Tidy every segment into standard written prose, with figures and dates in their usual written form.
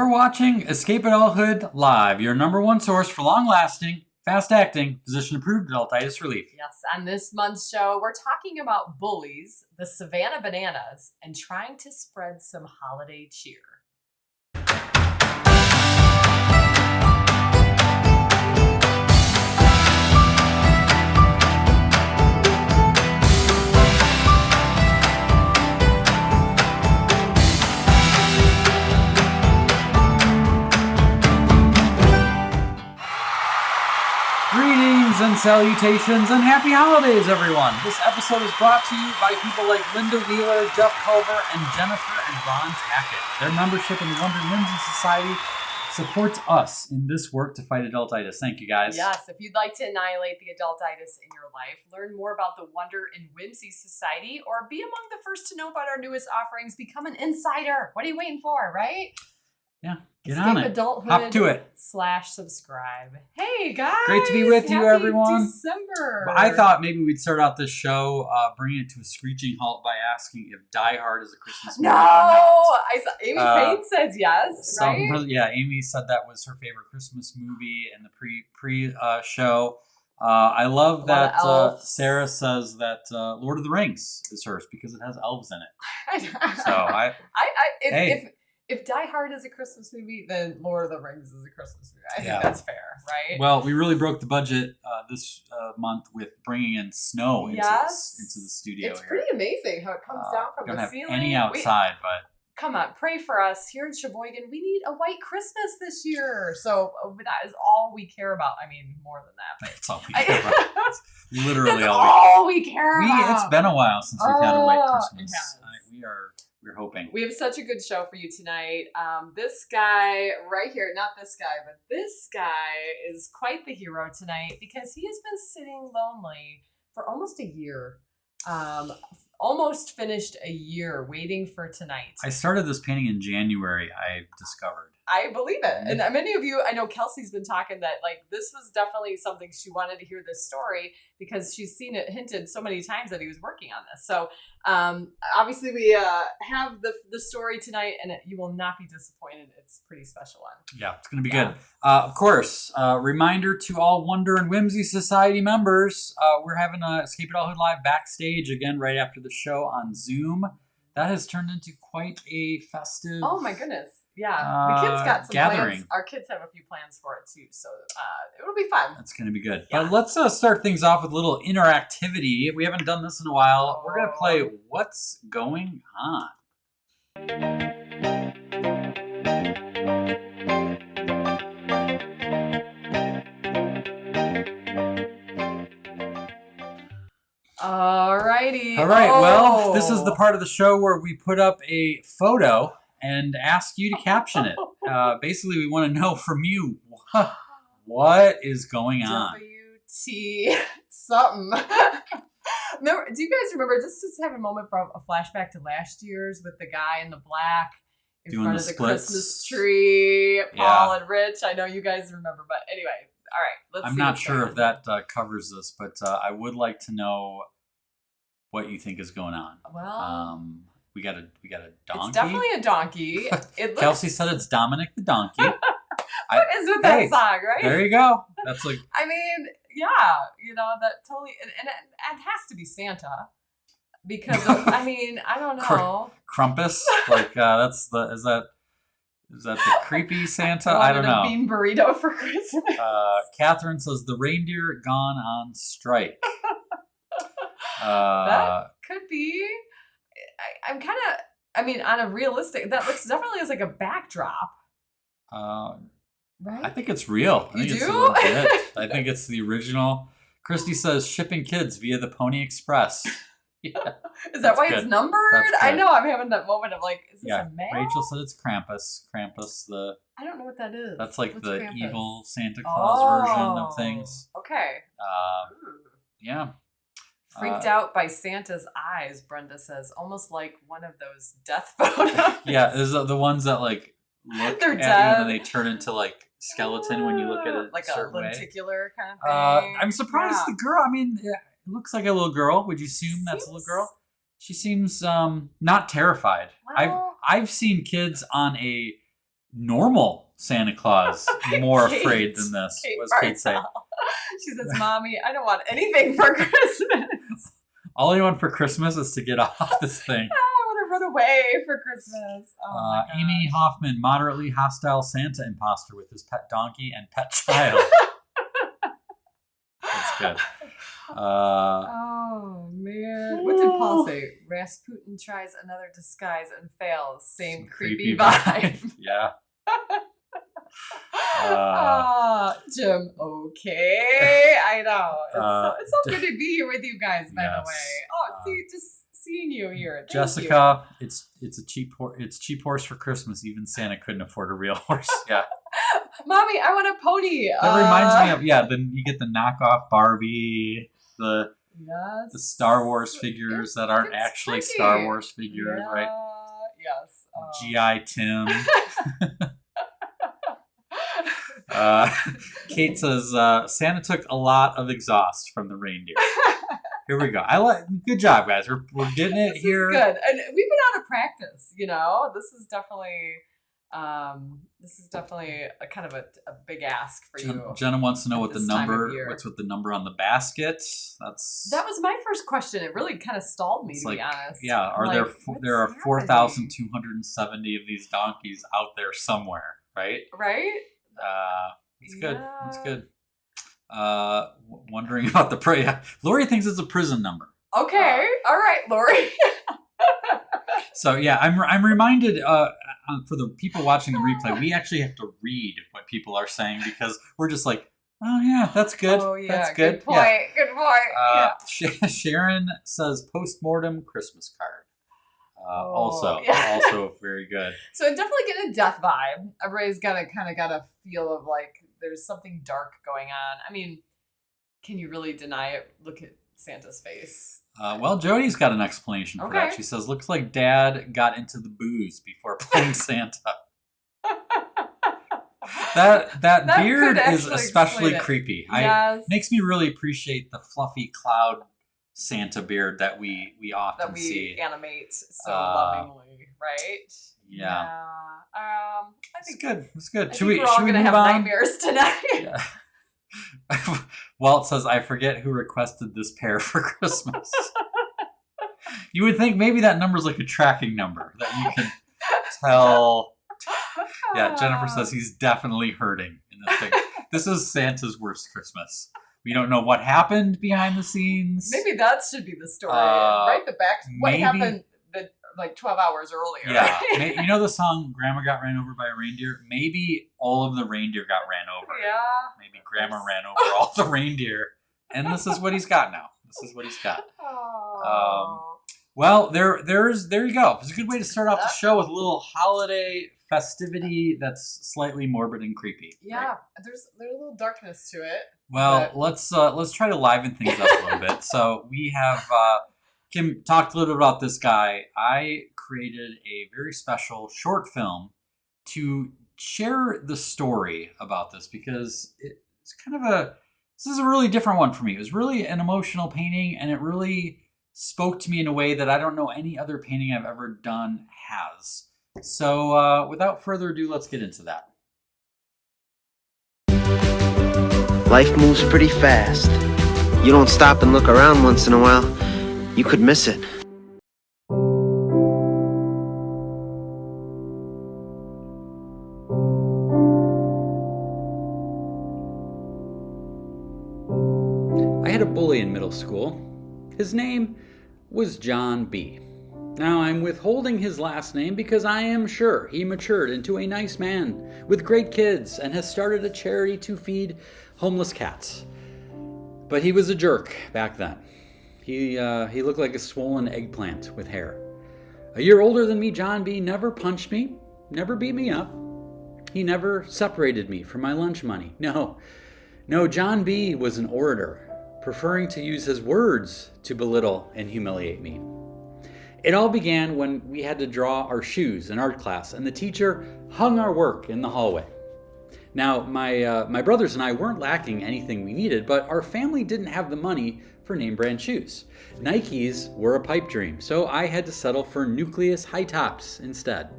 You're watching Escape Adulthood Live, your number one source for long-lasting, fast-acting, physician-approved adultitis relief. Yes, on this month's show, we're talking about bullies, the Savannah Bananas, and trying to spread some holiday cheer. Greetings and salutations and happy holidays, everyone. This episode is brought to you by people like Linda Wheeler, Jeff Culver, and Jennifer and Ron Tackett. Their membership in the Wonder and Whimsy Society supports us in this work to fight adultitis. Thank you, guys. Yes, if you'd like to annihilate the adultitis in your life, learn more about the Wonder and Whimsy Society, or be among the first to know about our newest offerings, become an insider. What are you waiting for, right? Yeah, get Escape on it. Adulthood Hop to it. /subscribe. Hey, guys. Great to be with you, Happy everyone. December. I thought maybe we'd start out this show bringing it to a screeching halt by asking if Die Hard is a Christmas movie. No, or not. I saw Amy Payne says yes, right? Yeah, Amy said that was her favorite Christmas movie in the pre show. I love that Sarah says that Lord of the Rings is hers because it has elves in it. So if Die Hard is a Christmas movie, then Lord of the Rings is a Christmas movie. I think that's fair, right? Well, we really broke the budget this month with bringing in snow into the studio. It's pretty amazing how it comes down from the ceiling. Don't have any outside, but come on, pray for us here in Sheboygan. We need a white Christmas this year. So that is all we care about. I mean, more than that. But that's all we care about. It's literally that's all we care about. It's been a while since we've had a white Christmas. We're hoping. We have such a good show for you tonight. This guy right here, not this guy, but this guy is quite the hero tonight because he has been sitting lonely for almost a year. Almost finished a year waiting for tonight. I started this painting in January, I discovered. I believe it. And many of you, I know Kelsey's been talking that like this was definitely something she wanted to hear this story because she's seen it hinted so many times that he was working on this. So obviously we have the story tonight and you will not be disappointed. It's a pretty special one. Yeah, it's going to be good. Of course, reminder to all Wonder and Whimsy Society members, we're having a Escape Adulthood Live backstage again right after the show on Zoom. That has turned into quite a festive... Oh my goodness. Yeah, the kids got some gathering. Plans. Our kids have a few plans for it too, so it'll be fun. It's going to be good. Yeah. But let's start things off with a little interactivity. We haven't done this in a while. We're going to play What's Going On. Alrighty. All right. Well, this is the part of the show where we put up a photo and ask you to caption it. Basically, we want to know from you what is going on. WT something. Remember, do you guys remember? Just have a moment from a flashback to last year's with the guy in the black in doing front the of the splits. Christmas tree. Paul and Rich. I know you guys remember, but anyway. All right. I'm not sure if that covers this, but I would like to know what you think is going on. Well. We got a donkey. It's definitely a donkey. It looks... Kelsey said it's Dominic the Donkey. What is with that song, right? There you go. That's like. I mean, yeah, that totally, and it has to be Santa, because of, I mean, I don't know. Krampus, like is that the creepy Santa? I don't know. A bean burrito for Christmas. Catherine says the reindeer gone on strike. That could be. I'm kind of, I mean, on a realistic, that looks definitely as like a backdrop. Right? I think it's real. You do? It's I think it's the original. Christy says shipping kids via the Pony Express. Yeah, is that why it's numbered? I know, I'm having that moment of like, is this a male? Rachel said it's Krampus. Krampus, I don't know what that is. That's like the Krampus? Evil Santa Claus version of things. Okay. Yeah. Freaked out by Santa's eyes, Brenda says, almost like one of those death photos. Yeah, there's the ones that like look They're at dead. you and then they turn into like skeleton when you look at it like a lenticular kind of thing. I'm surprised the girl. I mean, it looks like a little girl. Would you assume that's a little girl? She seems not terrified. Well, I've seen kids on a normal Santa Claus more Kate- afraid than this? Kate What's Kate say? Bartell. She says, "Mommy, I don't want anything for Christmas. All I want for Christmas is to get off this thing. I want to run away for Christmas." Oh my gosh. Amy Hoffman, moderately hostile Santa imposter with his pet donkey and pet child. That's good. Oh man, what did Paul say? Rasputin tries another disguise and fails. Same creepy vibe. Yeah. Jim. Okay, I know. It's so good to be here with you guys. By the yes. way, just seeing you here. Thank Jessica, it's a cheap horse for Christmas. Even Santa couldn't afford a real horse. Yeah. Mommy, I want a pony. That reminds me of then you get the knockoff Barbie, the Star Wars figures that aren't actually tricky. Star Wars figures, right? Yes. G.I. Tim. Kate says Santa took a lot of exhaust from the reindeer. Here we go. Good job, guys. We're getting it here. Is good, and we've been out of practice. This is definitely a kind of a big ask for you. Jenna wants to know what's with the number on the basket. That was my first question. It really kind of stalled me, to be honest. Yeah, there are 4,270 of these donkeys out there somewhere, right? Right. It's good. It's good. Wondering about the prayer. Lori thinks it's a prison number. Okay. All right, Lori. So yeah, I'm reminded for the people watching the replay, we actually have to read what people are saying because we're just like, oh yeah, that's good. Oh yeah, that's good. Good point. Yeah. Good point. Sharon says postmortem Christmas card. Also very good. So I'm definitely getting a death vibe. Everybody's got a feel of like there's something dark going on. I mean, can you really deny it? Look at Santa's face. Well, Jody's got an explanation for that. She says, looks like Dad got into the booze before playing Santa. that beard is especially creepy. Yes. Makes me really appreciate the fluffy cloud Santa beard that we often see. That we animate so lovingly, right? Yeah. I think it's good. Should we all gonna have nightmares tonight? Yeah. Walt says, I forget who requested this pair for Christmas. You would think maybe that number's like a tracking number that you can tell. Yeah, Jennifer says he's definitely hurting in this thing. This is Santa's worst Christmas. We don't know what happened behind the scenes. Maybe that should be the story. Right? What happened 12 hours earlier. Yeah. You know the song Grandma Got Ran Over by a Reindeer? Maybe all of the reindeer got ran over. Yeah. Maybe Grandma ran over all the reindeer. And this is what he's got now. This is what he's got. Well, there you go. It's a good way to start off the show with a little holiday festivity that's slightly morbid and creepy. Yeah. Right? There's a little darkness to it. Well, let's try to liven things up a little bit. So we have Kim talked a little bit about this guy. I created a very special short film to share the story about this because it's this is a really different one for me. It was really an emotional painting and it really spoke to me in a way that I don't know any other painting I've ever done has. So without further ado, let's get into that. Life moves pretty fast. You don't stop and look around once in a while, you could miss it. I had a bully in middle school. His name was John B. Now, I'm withholding his last name because I am sure he matured into a nice man with great kids and has started a charity to feed homeless cats. But he was a jerk back then. He looked like a swollen eggplant with hair. A year older than me, John B. never punched me, never beat me up. He never separated me from my lunch money. No, John B. was an orator, preferring to use his words to belittle and humiliate me. It all began when we had to draw our shoes in art class, and the teacher hung our work in the hallway. Now, my brothers and I weren't lacking anything we needed, but our family didn't have the money for name brand shoes. Nikes were a pipe dream, so I had to settle for Nucleus high tops instead.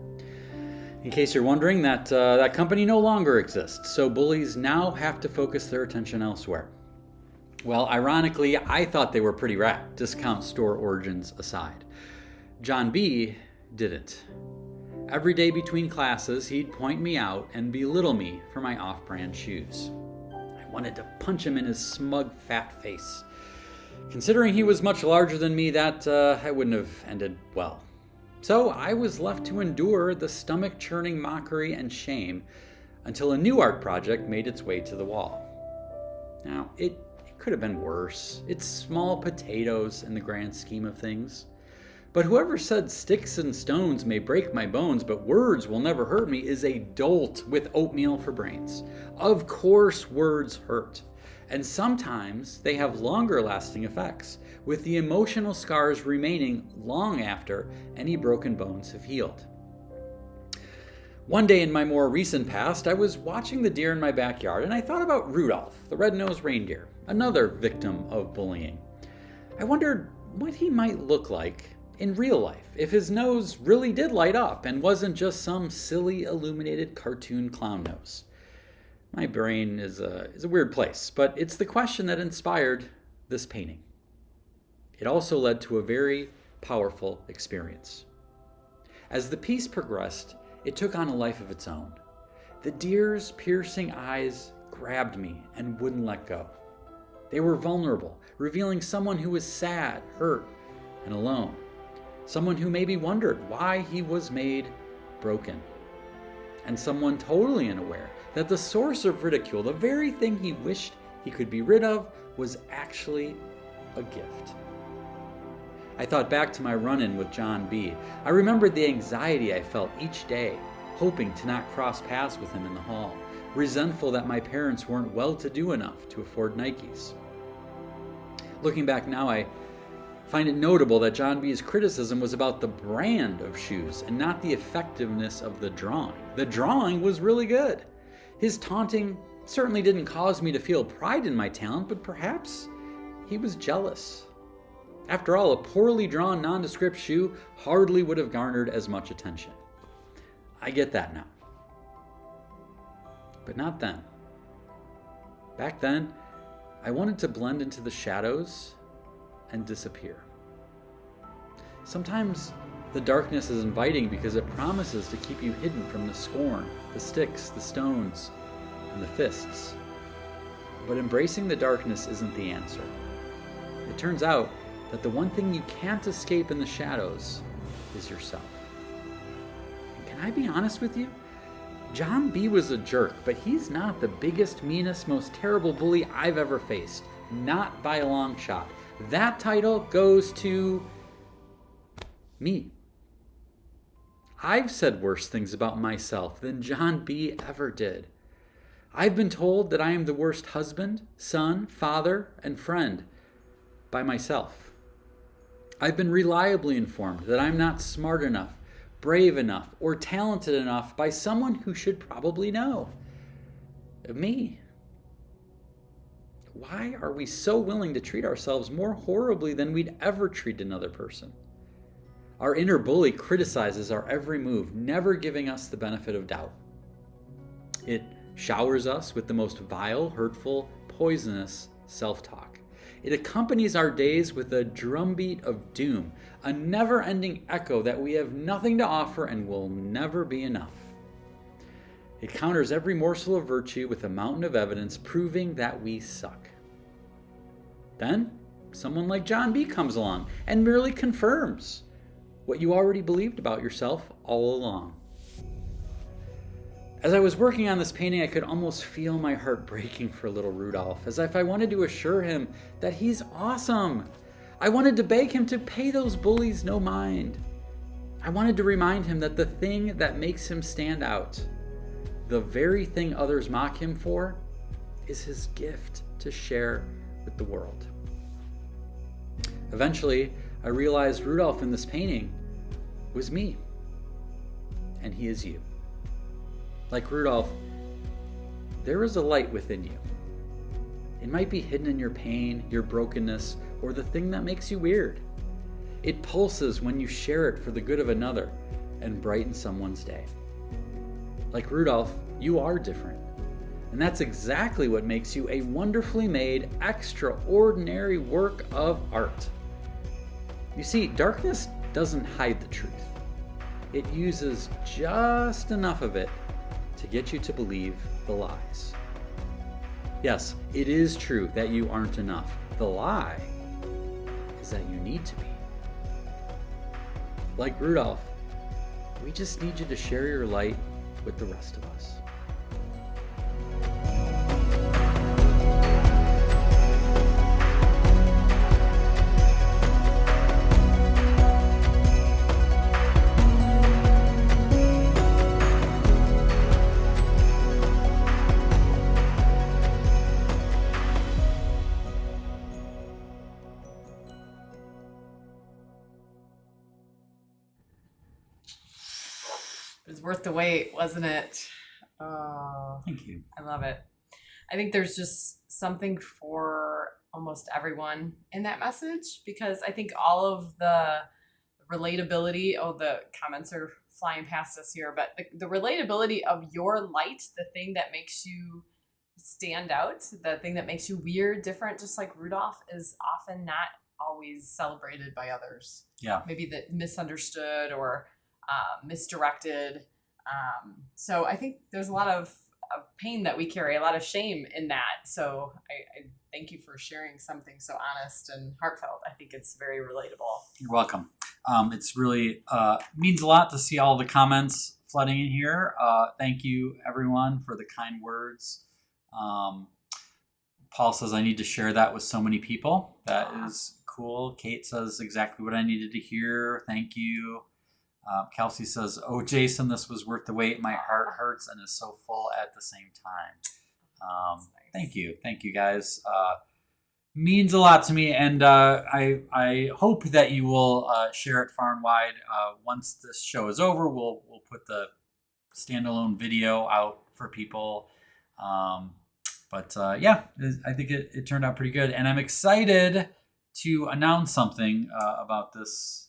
In case you're wondering, that company no longer exists, so bullies now have to focus their attention elsewhere. Well, ironically, I thought they were pretty rad, discount store origins aside. John B. didn't. Every day between classes, he'd point me out and belittle me for my off-brand shoes. I wanted to punch him in his smug, fat face. Considering he was much larger than me, that wouldn't have ended well. So I was left to endure the stomach-churning mockery and shame until a new art project made its way to the wall. Now, it could have been worse. It's small potatoes in the grand scheme of things. But whoever said sticks and stones may break my bones, but words will never hurt me is a dolt with oatmeal for brains. Of course words hurt. And sometimes they have longer lasting effects, with the emotional scars remaining long after any broken bones have healed. One day in my more recent past, I was watching the deer in my backyard and I thought about Rudolph, the red-nosed reindeer, another victim of bullying. I wondered what he might look like in real life if his nose really did light up and wasn't just some silly illuminated cartoon clown nose. My brain is a weird place, but it's the question that inspired this painting. It also led to a very powerful experience. As the piece progressed, it took on a life of its own. The deer's piercing eyes grabbed me and wouldn't let go. They were vulnerable, revealing someone who was sad, hurt, and alone. Someone who maybe wondered why he was made broken. And someone totally unaware that the source of ridicule, the very thing he wished he could be rid of, was actually a gift. I thought back to my run-in with John B. I remembered the anxiety I felt each day, hoping to not cross paths with him in the hall, resentful that my parents weren't well-to-do enough to afford Nikes. Looking back now, I find it notable that John B.'s criticism was about the brand of shoes and not the effectiveness of the drawing. The drawing was really good. His taunting certainly didn't cause me to feel pride in my talent, but perhaps he was jealous. After all, a poorly drawn nondescript shoe hardly would have garnered as much attention. I get that now. But not then. Back then, I wanted to blend into the shadows and disappear. Sometimes the darkness is inviting because it promises to keep you hidden from the scorn, the sticks, the stones, and the fists. But embracing the darkness isn't the answer. It turns out that the one thing you can't escape in the shadows is yourself. And can I be honest with you? John B. was a jerk, but he's not the biggest, meanest, most terrible bully I've ever faced. Not by a long shot. That title goes to me. I've said worse things about myself than John B. ever did. I've been told that I am the worst husband, son, father, and friend by myself. I've been reliably informed that I'm not smart enough, brave enough, or talented enough by someone who should probably know. Me. Why are we so willing to treat ourselves more horribly than we'd ever treat another person? Our inner bully criticizes our every move, never giving us the benefit of doubt. It showers us with the most vile, hurtful, poisonous self-talk. It accompanies our days with a drumbeat of doom, a never-ending echo that we have nothing to offer and will never be enough. It counters every morsel of virtue with a mountain of evidence proving that we suck. Then, someone like John B. comes along and merely confirms what you already believed about yourself all along. As I was working on this painting, I could almost feel my heart breaking for little Rudolph, as if I wanted to assure him that he's awesome. I wanted to beg him to pay those bullies no mind. I wanted to remind him that the thing that makes him stand out, the very thing others mock him for, is his gift to share with the world. Eventually, I realized Rudolph in this painting was me, and he is you. Like Rudolph, there is a light within you. It might be hidden in your pain, your brokenness, or the thing that makes you weird. It pulses when you share it for the good of another and brighten someone's day. Like Rudolph, you are different. And that's exactly what makes you a wonderfully made, extraordinary work of art. You see, darkness doesn't hide the truth. It uses just enough of it to get you to believe the lies. Yes, it is true that you aren't enough. The lie is that you need to be. Like Rudolph, we just need you to share your light with the rest of us. It was worth the wait, wasn't it? Oh, Thank you. I love it. I think there's just something for almost everyone in that message, because I think all of the relatability, the comments are flying past us here, but the relatability of your light, the thing that makes you stand out, the thing that makes you weird, different, just like Rudolph, is often not always celebrated by others. Yeah. Maybe that misunderstood or misdirected. So I think there's a lot of pain that we carry, a lot of shame in that. So I thank you for sharing something so honest and heartfelt. I think it's very relatable. You're welcome. It's really means a lot to see all the comments flooding in here. Thank you, everyone, for the kind words. Paul says, I need to share that with so many people. That is cool. Kate says, exactly what I needed to hear. Thank you. Kelsey says, oh, Jason, this was worth the wait. My heart hurts and is so full at the same time. Nice. Thank you. Thank you, guys. Means a lot to me. And I hope that you will share it far and wide. Once this show is over, we'll put the standalone video out for people. But yeah, I think it turned out pretty good. And I'm excited to announce something about this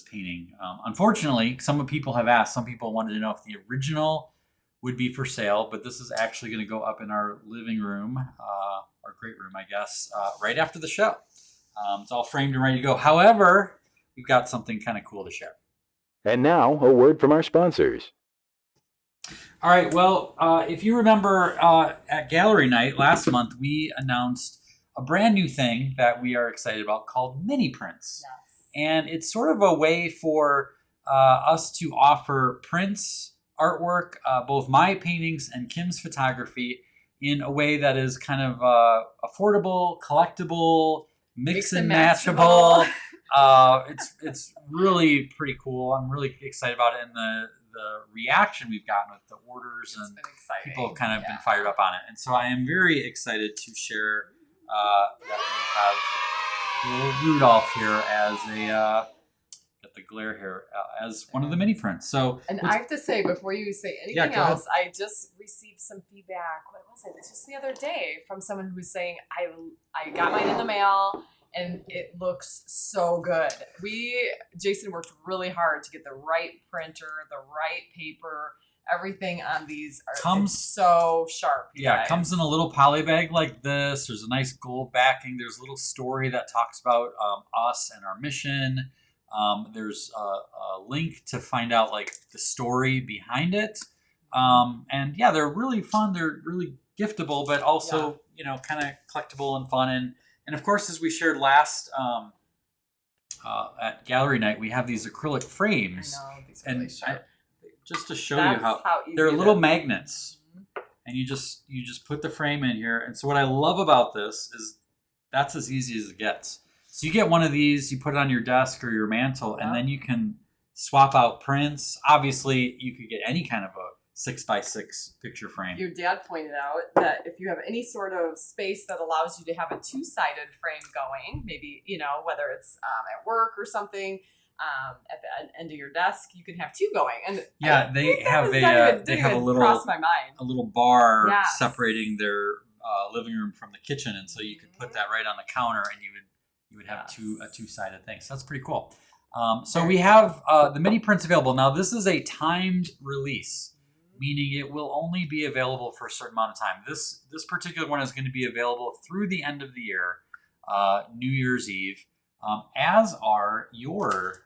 painting. Unfortunately, some people have asked. Some people wanted to know if the original would be for sale, but this is actually going to go up in our living room, our great room, I guess, right after the show. It's all framed and ready to go. However, we've got something kind of cool to share. And now, a word from our sponsors. All right. Well, if you remember at Gallery Night last month, we announced a brand new thing that we are excited about called mini prints. Yes. And it's sort of a way for us to offer prints, artwork, both my paintings and Kim's photography, in a way that is kind of affordable, collectible, mix and matchable. It's really pretty cool. I'm really excited about it, and the reaction we've gotten with the orders, and people have kind of been fired up on it. And so I am very excited to share that we have little Rudolph here as got the glare here, as one of the mini prints. So, and I have to say, before you say anything else, I just received some feedback. What was it? Just the other day, from someone who was saying, I got mine in the mail and it looks so good. Jason worked really hard to get the right printer, the right paper. Everything on these comes so sharp. Yeah, it comes in a little poly bag like this. There's a nice gold backing. There's a little story that talks about us and our mission. There's a link to find out like the story behind it. And yeah, they're really fun. They're really giftable, but also kind of collectible and fun. And of course, as we shared last at Gallery Night, we have these acrylic frames. I know, these are really sharp. Just to show you how easy they're little magnets, and you just put the frame in here. And so what I love about this is that's as easy as it gets. So you get one of these, you put it on your desk or your mantle, and then you can swap out prints. Obviously, you could get any kind of a 6x6 picture frame. Your dad pointed out that if you have any sort of space that allows you to have a two-sided frame going, maybe whether it's at work or something. At the end of your desk, you can have two going, and they have a little cross my mind. A little bar separating their living room from the kitchen, and so you could put that right on the counter, and you would have a two-sided thing. So that's pretty cool. So we have the mini prints available now. This is a timed release. meaning it will only be available for a certain amount of time. This particular one is going to be available through the end of the year, New Year's Eve, as are your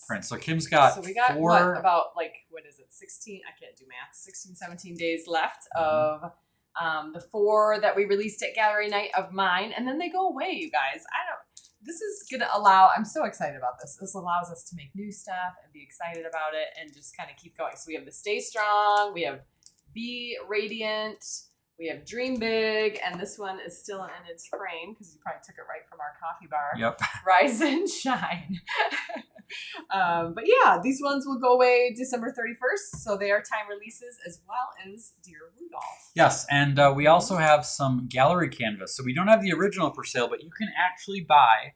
prints. So Kim's got, so we got 4... about 16, I can't do math, 16, 17 days left of the 4 that we released at Gallery Night of mine, and then they go away, you guys. This is going to allow, I'm so excited about this. This allows us to make new stuff and be excited about it and just kind of keep going. So we have the Stay Strong, we have Be Radiant, we have Dream Big, and this one is still in its frame because you probably took it right from our coffee bar. Yep. Rise and Shine. But yeah, these ones will go away December 31st. So they are time releases as well as Dear Rudolph. Yes, and we also have some gallery canvas. So we don't have the original for sale, but you can actually buy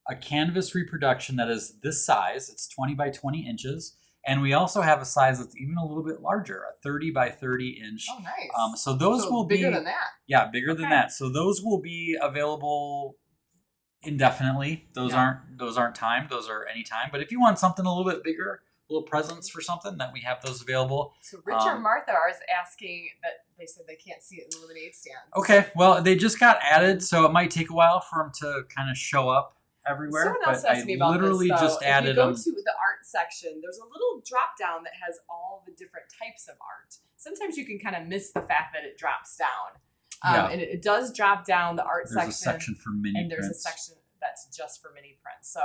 a canvas reproduction that is this size. It's 20 by 20 inches. And we also have a size that's even a little bit larger, a 30 by 30 inch. Oh, nice. So those will be bigger than that. Yeah, bigger than that. So those will be available indefinitely. Those aren't timed. Those are anytime. But if you want something a little bit bigger, little presents for something, that we have those available. So Richard Martha is asking that they said they can't see it in the lemonade stand. Okay, well, they just got added, so it might take a while for them to kind of show up everywhere. Someone else asked me about literally this, just added them. them. If you go to the art section, there's a little drop down that has all the different types of art. Sometimes you can kind of miss the fact that it drops down. And it does drop down the art section. There's a section for mini prints. And there's a section that's just for mini prints. So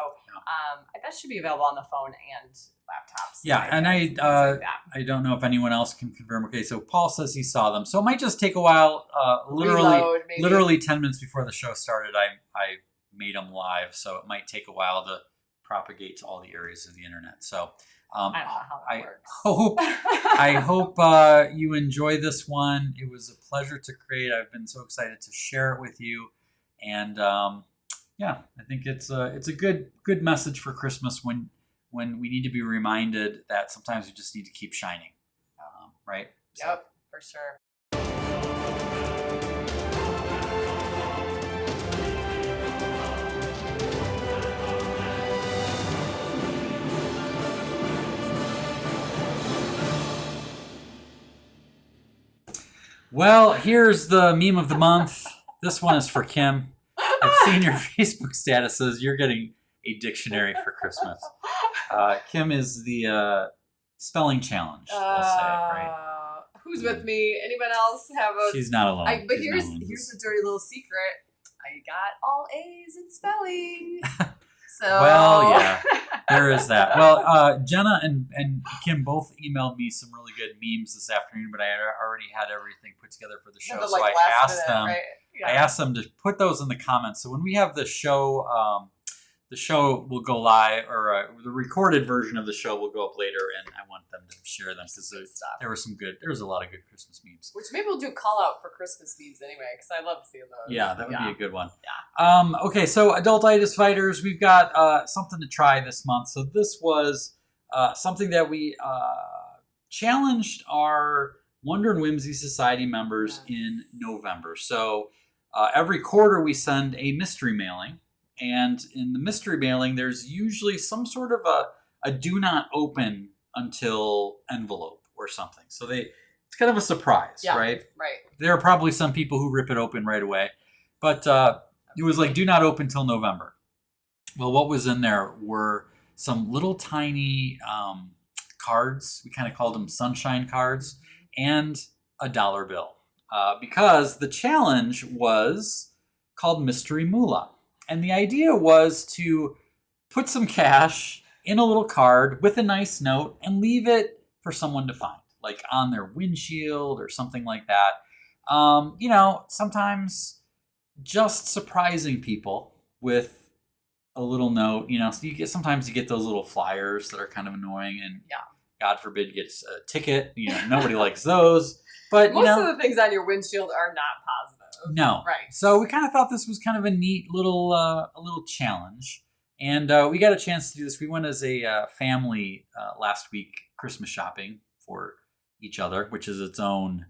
that should be available on the phone and laptops. Yeah, and I don't know if anyone else can confirm. Okay, so Paul says he saw them. So it might just take a while. Literally 10 minutes before the show started, I made them live. So it might take a while to propagate to all the areas of the internet. So I don't know how that works. I hope you enjoy this one. It was a pleasure to create. I've been so excited to share it with you. And I think it's a good message for Christmas when we need to be reminded that sometimes we just need to keep shining, right? Yep, for sure. Well, here's the meme of the month. This one is for Kim. I've seen your Facebook statuses. You're getting a dictionary for Christmas. Kim is the spelling challenge, we'll say, right? Who's with me? Anyone else have a... She's not alone. But here's a dirty little secret. I got all A's in spelling. So well, yeah, there is that. Well, Jenna and Kim both emailed me some really good memes this afternoon, but I had already had everything put together for the show, so I asked them. Right? Yeah. I asked them to put those in the comments. So when we have the show will go live, or the recorded version of the show will go up later, and I want them to share them because there was a lot of good Christmas memes. Which maybe we'll do a call out for Christmas memes anyway, because I love seeing those. Yeah, that would be a good one. Yeah. Okay, so Adultitis Fighters, we've got something to try this month. So this was something that we challenged our Wonder and Whimsy Society members in November. So every quarter we send a mystery mailing. And in the mystery mailing, there's usually some sort of a do not open until envelope or something. So it's kind of a surprise, right? Right. There are probably some people who rip it open right away. But it was like, do not open till November. Well, what was in there were some little tiny cards. We kind of called them sunshine cards, and a dollar bill. Because the challenge was called Mystery Moolah. And the idea was to put some cash in a little card with a nice note and leave it for someone to find, like on their windshield or something like that. Sometimes just surprising people with a little note, so sometimes you get those little flyers that are kind of annoying, and God forbid you get a ticket. Nobody likes those. But most of the things on your windshield are not positive. No. Right. So we kind of thought this was kind of a neat little challenge. And we got a chance to do this. We went as a family last week Christmas shopping for each other, which is its own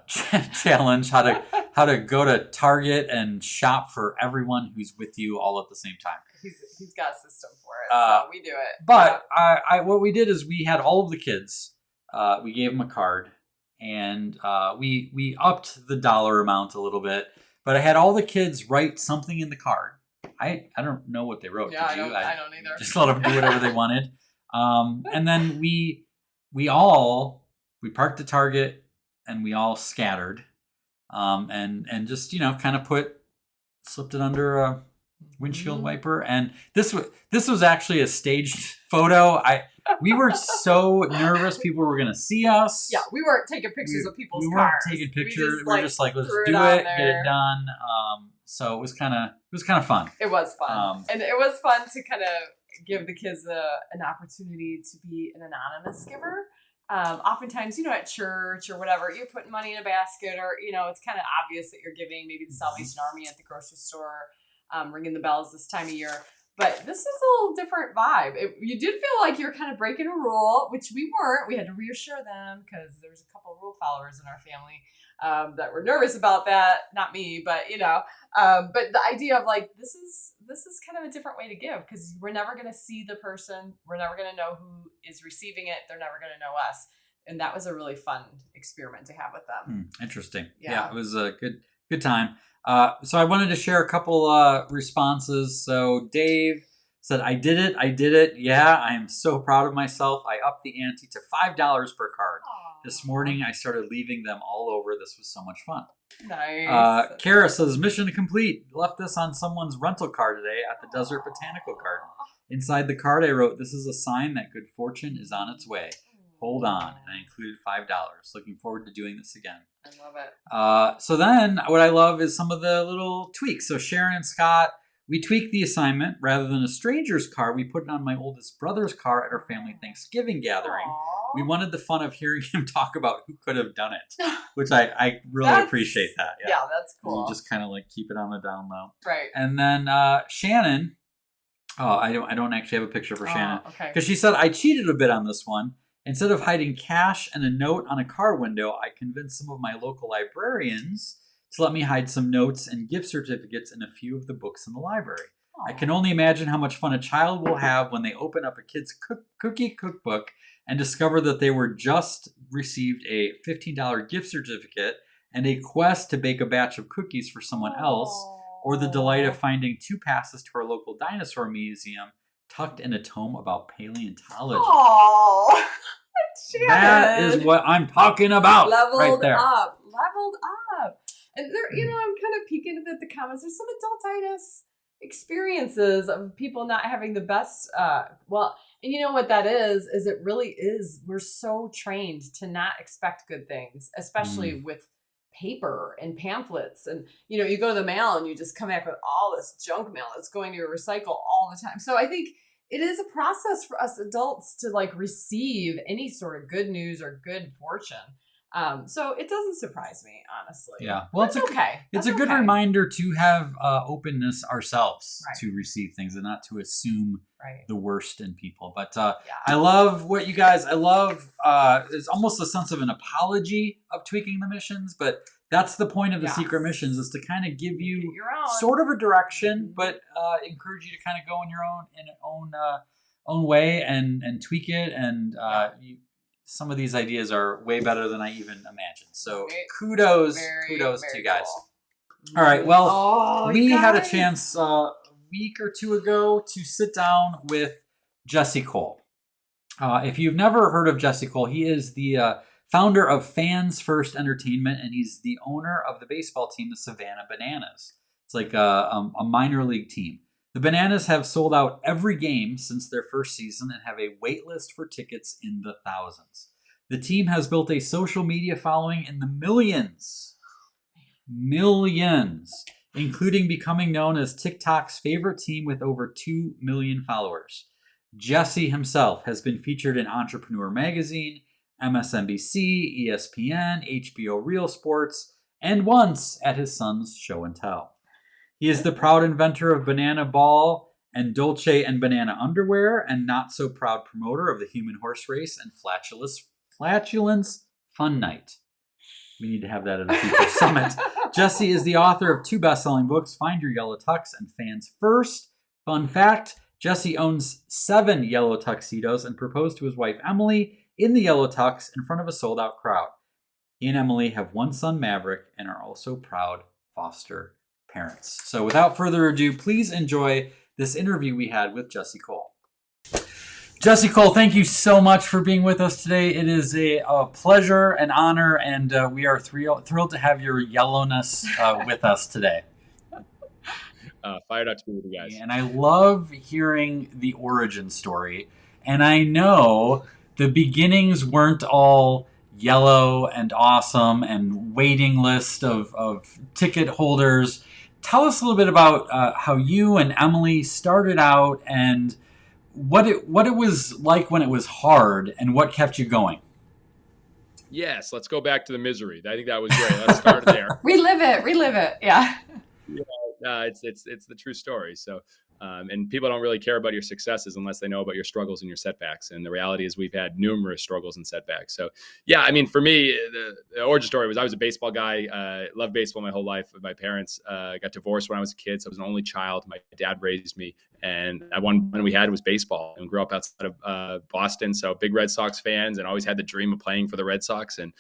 challenge. How to go to Target and shop for everyone who's with you all at the same time. He's got a system for it, so we do it. But what we did is we had all of the kids we gave him a card, and we upped the dollar amount a little bit. But I had all the kids write something in the card. I don't know what they wrote. Yeah, Did you? I don't either. Just let them do whatever they wanted. And then we parked at Target, and we all scattered, and just kind of slipped it under a windshield wiper. And this was actually a staged photo. We were so nervous people were gonna see us. Yeah, we weren't taking pictures of people's cars. We weren't taking pictures. We were just like, let's do it, get it done. So it was kind of fun. It was fun, and it was fun to kind of give the kids an opportunity to be an anonymous giver. Oftentimes, at church or whatever, you're putting money in a basket, or it's kind of obvious that you're giving. Maybe the Salvation Army at the grocery store, ringing the bells this time of year. But this is a little different vibe. You did feel like you're kind of breaking a rule, which we weren't. We had to reassure them because there's a couple of rule followers in our family that were nervous about that. Not me, but but the idea of like this is kind of a different way to give, because we're never going to see the person. We're never going to know who is receiving it. They're never going to know us. And that was a really fun experiment to have with them. Interesting. Yeah, it was a good time. So I wanted to share a couple responses. So Dave said, I did it. Yeah, I am so proud of myself. I upped the ante to $5 per card. Aww. This morning, I started leaving them all over. This was so much fun. Nice. Kara says, mission complete. Left this on someone's rental car today at the Desert Botanical Garden. Inside the card, I wrote, this is a sign that good fortune is on its way. Hold on. And I included $5. Looking forward to doing this again. I love it. So then what I love is some of the little tweaks. So Sharon and Scott, we tweaked the assignment. Rather than a stranger's car, we put it on my oldest brother's car at our family Thanksgiving gathering. Aww. We wanted the fun of hearing him talk about who could have done it, which I really appreciate that. Yeah, that's cool. You just kind of like keep it on the down low. Right. And then Shannon, I don't actually have a picture for Shannon. Okay. Because she said, I cheated a bit on this one. Instead of hiding cash and a note on a car window, I convinced some of my local librarians to let me hide some notes and gift certificates in a few of the books in the library. Aww. I can only imagine how much fun a child will have when they open up a kid's cookie cookbook and discover that they were just received a $15 gift certificate and a quest to bake a batch of cookies for someone else, or the delight of finding 2 passes to our local dinosaur museum tucked in a tome about paleontology. Oh, that is what I'm talking about. Leveled there. up. And there, I'm kind of peeking at the comments. There's some adultitis experiences of people not having the best. And you know what that is it really is. We're so trained to not expect good things, especially with paper and pamphlets, and you go to the mail and you just come back with all this junk mail that's going to your recycle all the time. So I think it is a process for us adults to like receive any sort of good news or good fortune. So it doesn't surprise me, honestly. Yeah. Well, it's okay. It's a good reminder to have openness ourselves to receive things and not to assume the worst in people. But I love what you guys, it's almost a sense of an apology of tweaking the missions, but that's the point of the secret missions, is to kind of give you sort of a direction, but encourage you to kind of go in your own way and tweak it. And some of these ideas are way better than I even imagined. So kudos to you guys. Cool. All right. Well, we had a chance a week or two ago to sit down with Jesse Cole. If you've never heard of Jesse Cole, he is the founder of Fans First Entertainment, and he's the owner of the baseball team, the Savannah Bananas. It's like a minor league team. The Bananas have sold out every game since their first season and have a wait list for tickets in the thousands. The team has built a social media following in the millions, including becoming known as TikTok's favorite team with over 2 million followers. Jesse himself has been featured in Entrepreneur Magazine, MSNBC, ESPN, HBO Real Sports, and once at his son's show and tell. He is the proud inventor of Banana Ball and Dolce and Banana underwear, and not so proud promoter of the Human Horse Race and Flatulence Fun Night. We need to have that at a future summit. Jesse is the author of 2 best-selling books, Find Your Yellow Tux and Fans First. Fun fact, Jesse owns 7 yellow tuxedos and proposed to his wife Emily in the yellow tux in front of a sold-out crowd. He and Emily have one son, Maverick, and are also proud foster parents. So without further ado, please enjoy this interview we had with Jesse Cole. Jesse Cole, thank you so much for being with us today. It is a pleasure, an honor, and we are thrilled to have your yellowness with us today. Fired up to be with you guys. And I love hearing the origin story. And I know the beginnings weren't all yellow and awesome and waiting list of ticket holders. Tell us a little bit about how you and Emily started out and what it was like when it was hard and what kept you going. Yes, let's go back to the misery. I think that was great. Let's start there. Relive it. Yeah. It's the true story. So, and people don't really care about your successes unless they know about your struggles and your setbacks. And the reality is we've had numerous struggles and setbacks. So yeah, I mean, for me, the origin story was I was a baseball guy, loved baseball my whole life. My parents got divorced when I was a kid. So I was an only child. My dad raised me. And one we had was baseball, and grew up outside of Boston. So big Red Sox fans, and always had the dream of playing for the Red Sox. And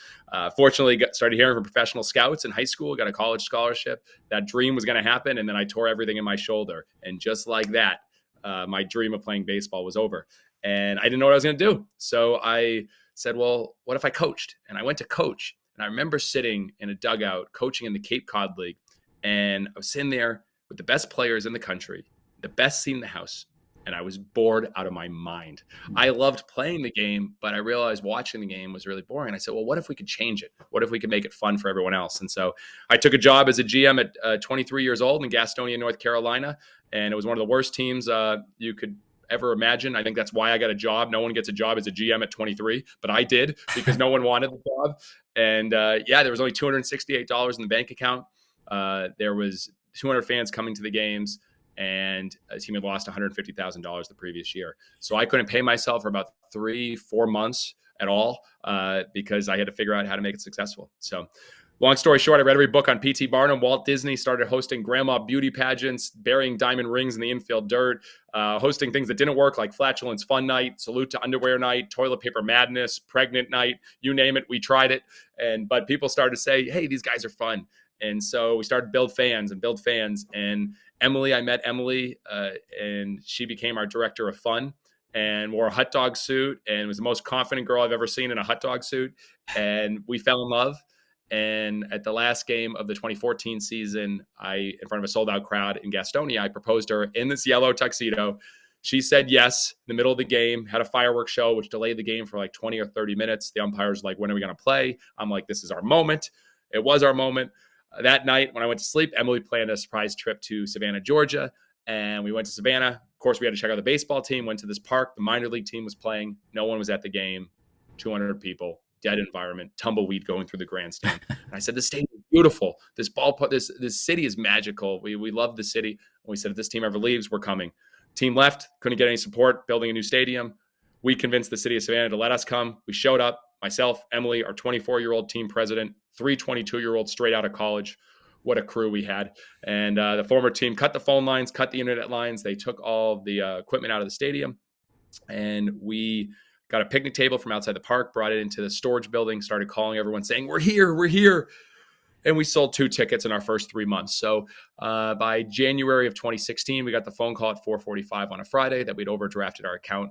fortunately started hearing from professional scouts in high school, got a college scholarship. That dream was going to happen. And then I tore everything in my shoulder. And just like that, my dream of playing baseball was over. And I didn't know what I was going to do. So I said, well, what if I coached? And I went to coach. And I remember sitting in a dugout coaching in the Cape Cod League. And I was sitting there with the best players in the country, the best seat in the house, and I was bored out of my mind. I loved playing the game, but I realized watching the game was really boring. I said, well, what if we could change it? What if we could make it fun for everyone else? And so I took a job as a GM at 23 years old in Gastonia, North Carolina, and it was one of the worst teams you could ever imagine. I think that's why I got a job. No one gets a job as a GM at 23, but I did because no one wanted the job. And there was only $268 in the bank account. There was 200 fans coming to the games, and a team had lost $150,000 the previous year. So I couldn't pay myself for about 3-4 months at all because I had to figure out how to make it successful. So long story short, I read every book on P.T. Barnum. Walt Disney started hosting grandma beauty pageants, burying diamond rings in the infield dirt, hosting things that didn't work like Flatulence Fun Night, Salute to Underwear Night, Toilet Paper Madness, Pregnant Night, you name it, we tried it. But people started to say, hey, these guys are fun. And so we started to build fans. And Emily, I met Emily, and she became our director of fun and wore a hot dog suit and was the most confident girl I've ever seen in a hot dog suit. And we fell in love. And at the last game of the 2014 season, in front of a sold out crowd in Gastonia, I proposed to her in this yellow tuxedo. She said yes in the middle of the game, had a fireworks show, which delayed the game for like 20 or 30 minutes. The umpire's like, when are we going to play? I'm like, this is our moment. It was our moment. That night, when I went to sleep, Emily planned a surprise trip to Savannah, Georgia. And we went to Savannah. Of course, we had to check out the baseball team, went to this park. The minor league team was playing. No one was at the game. 200 people, dead environment, tumbleweed going through the grandstand. And I said, this stadium is beautiful. This ballpark, this city is magical. We love the city. And we said, if this team ever leaves, we're coming. Team left, couldn't get any support, building a new stadium. We convinced the city of Savannah to let us come. We showed up. Myself, Emily, our 24-year-old team president, 3 22-year-olds straight out of college. What a crew we had. And the former team cut the phone lines, cut the internet lines. They took all the equipment out of the stadium. And we got a picnic table from outside the park, brought it into the storage building, started calling everyone saying, we're here. And we sold 2 tickets in our first 3 months. So by January of 2016, we got the phone call at 4:45 on a Friday that we'd overdrafted our account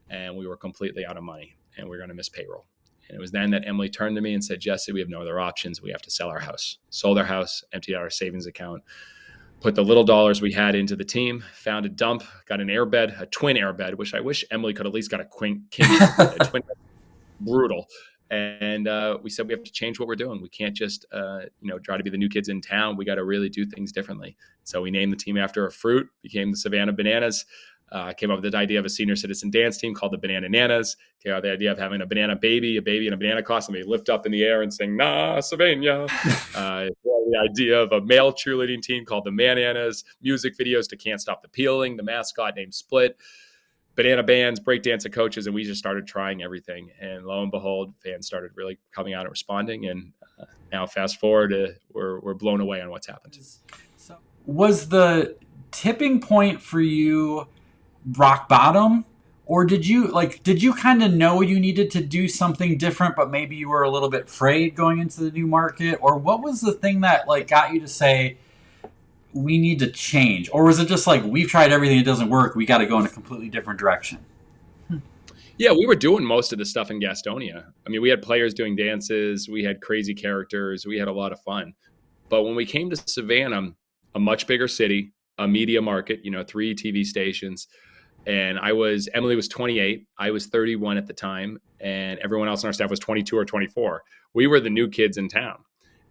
and we were completely out of money and we were going to miss payroll. And it was then that Emily turned to me and said, Jesse, we have no other options. We have to sell our house. Sold our house, emptied out our savings account, put the little dollars we had into the team, found a dump, got an airbed, a twin airbed, which I wish Emily could at least got a king a twin. Brutal. And we said we have to change what we're doing. We can't just try to be the new kids in town. We got to really do things differently. So we named the team after a fruit, became the Savannah Bananas. Came up with the idea of a senior citizen dance team called the Banana Nanas. Came up with the idea of having a baby in a banana costume. They lift up in the air and sing, nah, Savannah. The idea of a male cheerleading team called the Mananas. Music videos to Can't Stop the Peeling. The mascot named Split. Banana bands, breakdancing coaches, and we just started trying everything. And lo and behold, fans started really coming out and responding. And now fast forward, we're blown away on what's happened. So was the tipping point for you rock bottom, Or did you kind of know you needed to do something different, but maybe you were a little bit afraid going into the new market? Or what was the thing that like got you to say, we need to change? Or was it just like, we've tried everything, it doesn't work, we got to go in a completely different direction? Yeah, we were doing most of the stuff in Gastonia. I mean, we had players doing dances, we had crazy characters, we had a lot of fun. But when we came to Savannah, a much bigger city, a media market, 3 TV stations, and Emily was 28, I was 31 at the time, and everyone else on our staff was 22 or 24. We were the new kids in town.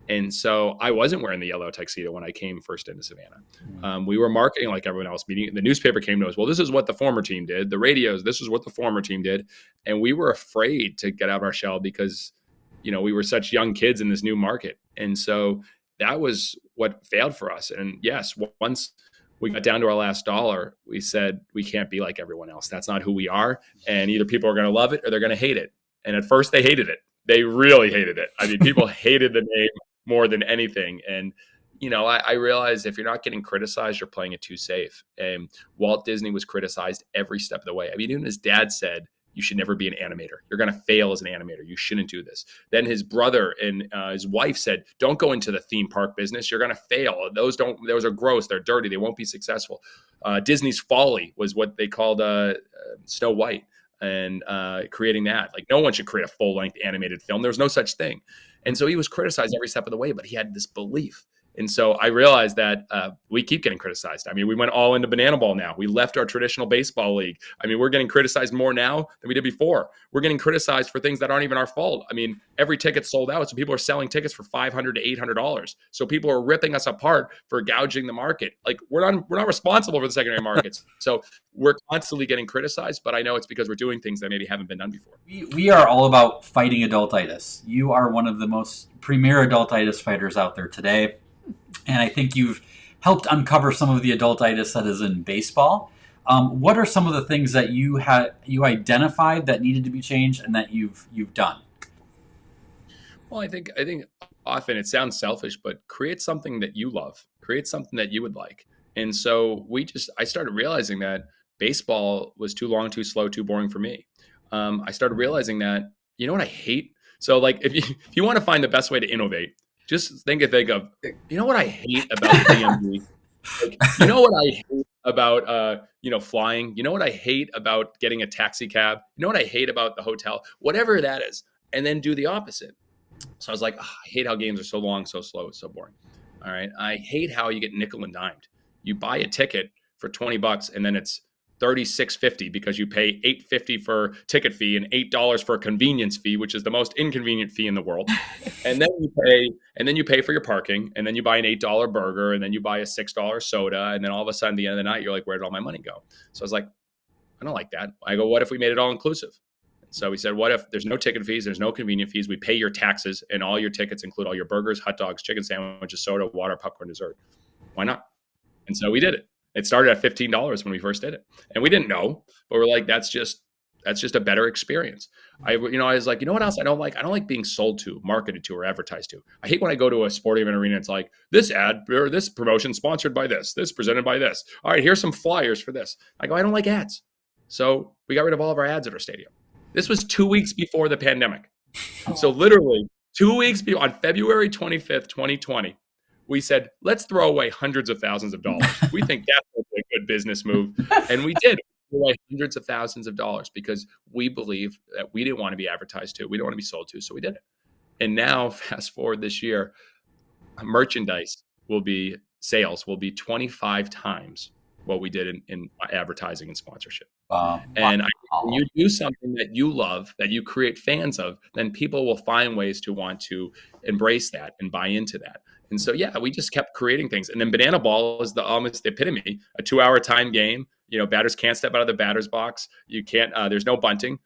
And so I wasn't wearing the yellow tuxedo when I came first into Savannah. We were marketing like everyone else. Meaning the newspaper came to us, well, this is what the former team did. The radios, this is what the former team did. And we were afraid to get out of our shell because, we were such young kids in this new market. And so that was what failed for us. And yes, once we got down to our last dollar, we said, we can't be like everyone else. That's not who we are. And either people are going to love it or they're going to hate it. And at first they hated it. They really hated it. I mean, people hated the name more than anything. And, I realized if you're not getting criticized, you're playing it too safe. And Walt Disney was criticized every step of the way. I mean, even his dad said, you should never be an animator. You're going to fail as an animator. You shouldn't do this. Then his brother and his wife said, don't go into the theme park business. You're going to fail. Those are gross. They're dirty. They won't be successful. Disney's Folly was what they called Snow White, and creating that. Like, no one should create a full-length animated film. There was no such thing. And so he was criticized every step of the way, but he had this belief. And so I realized that we keep getting criticized. I mean, we went all into banana ball now. We left our traditional baseball league. I mean, we're getting criticized more now than we did before. We're getting criticized for things that aren't even our fault. I mean, every ticket's sold out. So people are selling tickets for $500 to $800. So people are ripping us apart for gouging the market. Like, we're not responsible for the secondary markets. So we're constantly getting criticized, but I know it's because we're doing things that maybe haven't been done before. We are all about fighting adultitis. You are one of the most premier adultitis fighters out there today. And I think you've helped uncover some of the adultitis that is in baseball. What are some of the things that you identified that needed to be changed and that you've done? Well, I think often it sounds selfish, but create something that you love, create something that you would like. And so I started realizing that baseball was too long, too slow, too boring for me. I started realizing that, you know what I hate? So like, if you want to find the best way to innovate, just think of, you know what I hate about DMV? Like, you know what I hate about, flying? You know what I hate about getting a taxi cab? You know what I hate about the hotel? Whatever that is. And then do the opposite. So I was like, I hate how games are so long, so slow, so boring. All right. I hate how you get nickel and dimed. You buy a ticket for $20 and then it's $36.50 because you pay $8.50 for ticket fee and $8 for a convenience fee, which is the most inconvenient fee in the world. And then you pay for your parking, and then you buy an $8 burger, and then you buy a $6 soda, and then all of a sudden, at the end of the night, you're like, where did all my money go? So I was like, I don't like that. I go, what if we made it all inclusive? So we said, what if there's no ticket fees, there's no convenient fees, we pay your taxes, and all your tickets include all your burgers, hot dogs, chicken sandwiches, soda, water, popcorn, dessert. Why not? And so we did it. It started at $15 when we first did it. And we didn't know, but we're like, that's just a better experience. I was like, you know what else I don't like? I don't like being sold to, marketed to, or advertised to. I hate when I go to a sporting event arena, it's like, this ad or this promotion sponsored by this presented by this. All right, here's some flyers for this. I go, I don't like ads. So we got rid of all of our ads at our stadium. This was 2 weeks before the pandemic. So literally 2 weeks before, on February 25th, 2020, we said, let's throw away hundreds of thousands of dollars. We think that's a good business move. And we did. We threw away hundreds of thousands of dollars because we believe that we didn't want to be advertised to. We don't want to be sold to. So we did it. And now, fast forward this year, sales will be 25 times what we did in advertising and sponsorship. And when you do something that you love, that you create fans of, then people will find ways to want to embrace that and buy into that. And so, yeah, we just kept creating things. And then banana ball is almost the epitome, a 2-hour time game. Batters can't step out of the batter's box. You can't, there's no bunting.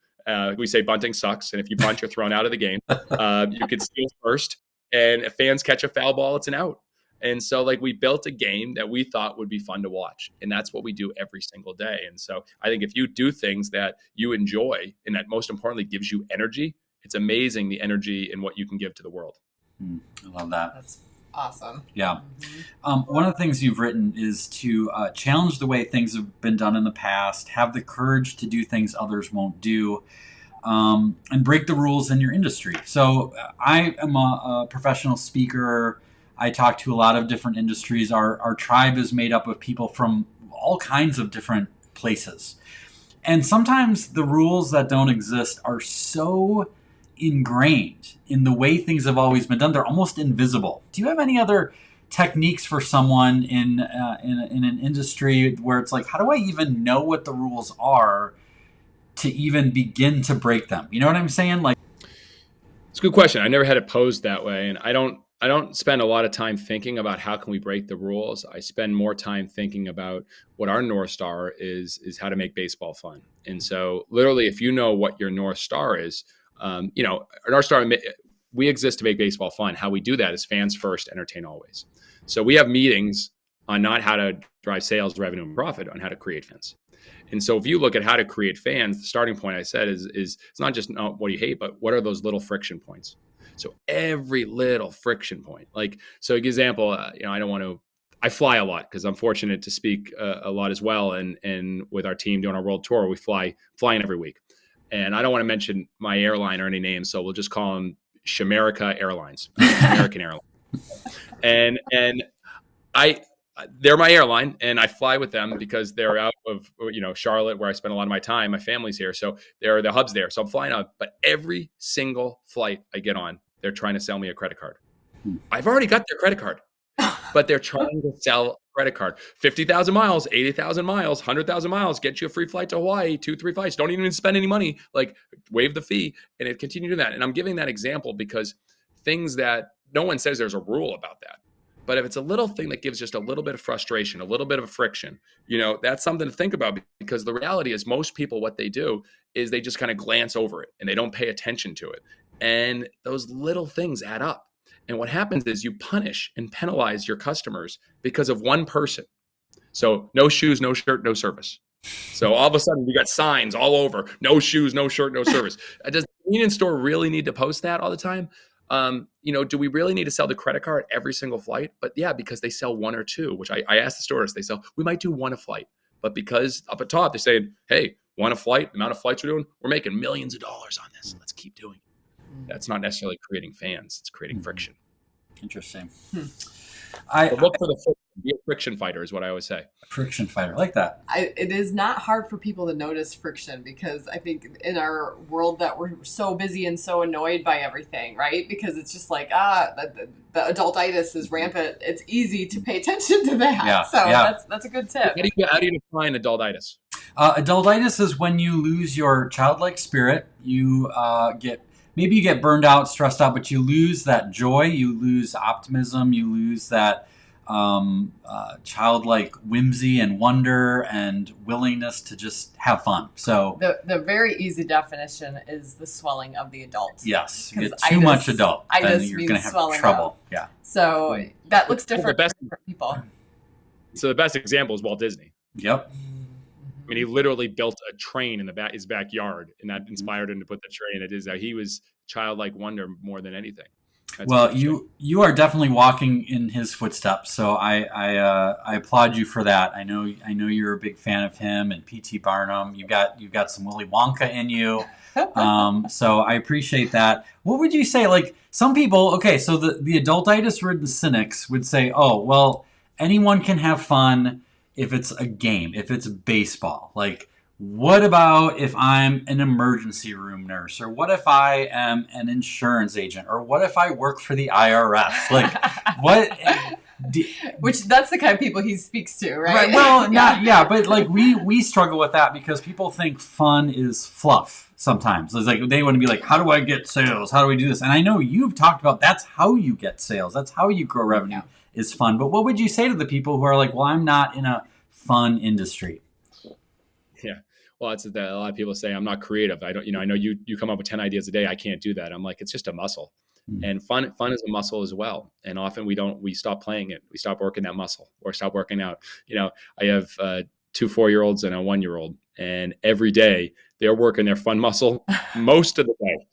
We say bunting sucks. And if you bunt, you're thrown out of the game. You could steal first, and if fans catch a foul ball, it's an out. And so we built a game that we thought would be fun to watch. And that's what we do every single day. And so I think if you do things that you enjoy and that most importantly gives you energy, it's amazing the energy and what you can give to the world. I love that. Awesome. Yeah. One of the things you've written is to challenge the way things have been done in the past, have the courage to do things others won't do, and break the rules in your industry. So I am a professional speaker. I talk to a lot of different industries. Our tribe is made up of people from all kinds of different places. And sometimes the rules that don't exist are so ingrained in the way things have always been done, they're almost invisible. Do you have any other techniques for someone in an industry where it's like, how do I even know what the rules are to even begin to break them? You know what I'm saying? Like, it's a good question. I never had it posed that way, and I don't spend a lot of time thinking about how can we break the rules. I spend more time thinking about what our North Star is how to make baseball fun. And so literally, if you know what your North Star is, our North Star, we exist to make baseball fun. How we do that is fans first, entertain always. So we have meetings on not how to drive sales, revenue, and profit, on how to create fans. And so if you look at how to create fans, the starting point I said is it's not just what do you hate, but what are those little friction points? So every little friction point, like, so example, I fly a lot because I'm fortunate to speak a lot as well. And with our team doing our world tour, we flying every week. And I don't want to mention my airline or any names, so we'll just call them Shamerica Airlines, American Airlines. And they're my airline, and I fly with them because they're out of Charlotte, where I spend a lot of my time. My family's here, so they're the hubs there. So I'm flying out, but every single flight I get on, they're trying to sell me a credit card. I've already got their credit card, but they're trying to sell a credit card. 50,000 miles, 80,000 miles, 100,000 miles, get you a free flight to Hawaii, 2-3 flights. Don't even spend any money, like waive the fee, and it continue doing that. And I'm giving that example because things that no one says there's a rule about that. But if it's a little thing that gives just a little bit of frustration, a little bit of friction, that's something to think about, because the reality is most people, what they do is they just kind of glance over it and they don't pay attention to it. And those little things add up. And what happens is you punish and penalize your customers because of one person. So no shoes, no shirt, no service. So all of a sudden you got signs all over, no shoes, no shirt, no service. Does the convenience store really need to post that all the time? Do we really need to sell the credit card every single flight? But yeah, because they sell one or two, which I asked the stores, we might do one a flight, but because up at top, they're saying, hey, one a flight, the amount of flights we're doing, we're making millions of dollars on this. Let's keep doing it. That's not necessarily creating fans. It's creating friction. Interesting. But look for the friction. Be a friction fighter is what I always say. Friction fighter, like that. It is not hard for people to notice friction, because I think in our world that we're so busy and so annoyed by everything, right? Because it's just like, the adultitis is rampant. It's easy to pay attention to that. Yeah, so yeah. that's a good tip. How do you define adultitis? Adultitis is when you lose your childlike spirit. You maybe you get burned out, stressed out, but you lose that joy. You lose optimism. You lose that childlike whimsy and wonder and willingness to just have fun. So the very easy definition is the swelling of the adult. Yes, you get too much adult, then you're going to have trouble. Up. Yeah. So that looks different for people. So the best example is Walt Disney. Yep. I mean, he literally built a train in his backyard, and that inspired him to put the train. It is that he was childlike wonder more than anything. Well, you are definitely walking in his footsteps, so I applaud you for that. I know you're a big fan of him and P.T. Barnum. You've got some Willy Wonka in you, so I appreciate that. What would you say? Like some people, okay, so the adultitis-ridden cynics would say, oh, well, anyone can have fun if it's a game, if it's baseball. Like, what about if I'm an emergency room nurse? Or what if I am an insurance agent? Or what if I work for the IRS? Like, what? Which that's the kind of people he speaks to, right? Well, but like we struggle with that because people think fun is fluff sometimes. It's like they want to be like, how do I get sales? How do we do this? And I know you've talked about that's how you get sales. That's how you grow revenue is fun. But what would you say to the people who are like, well, I'm not in a fun industry? Yeah. Well, it's that a lot of people say I'm not creative. I don't, I know you come up with 10 ideas a day. I can't do that. I'm like, it's just a muscle. And fun is a muscle as well. And often we stop playing it. We stop working that muscle or stop working out. I have 2 4-year-olds and a 1-year-old, and every day they're working their fun muscle most of the day.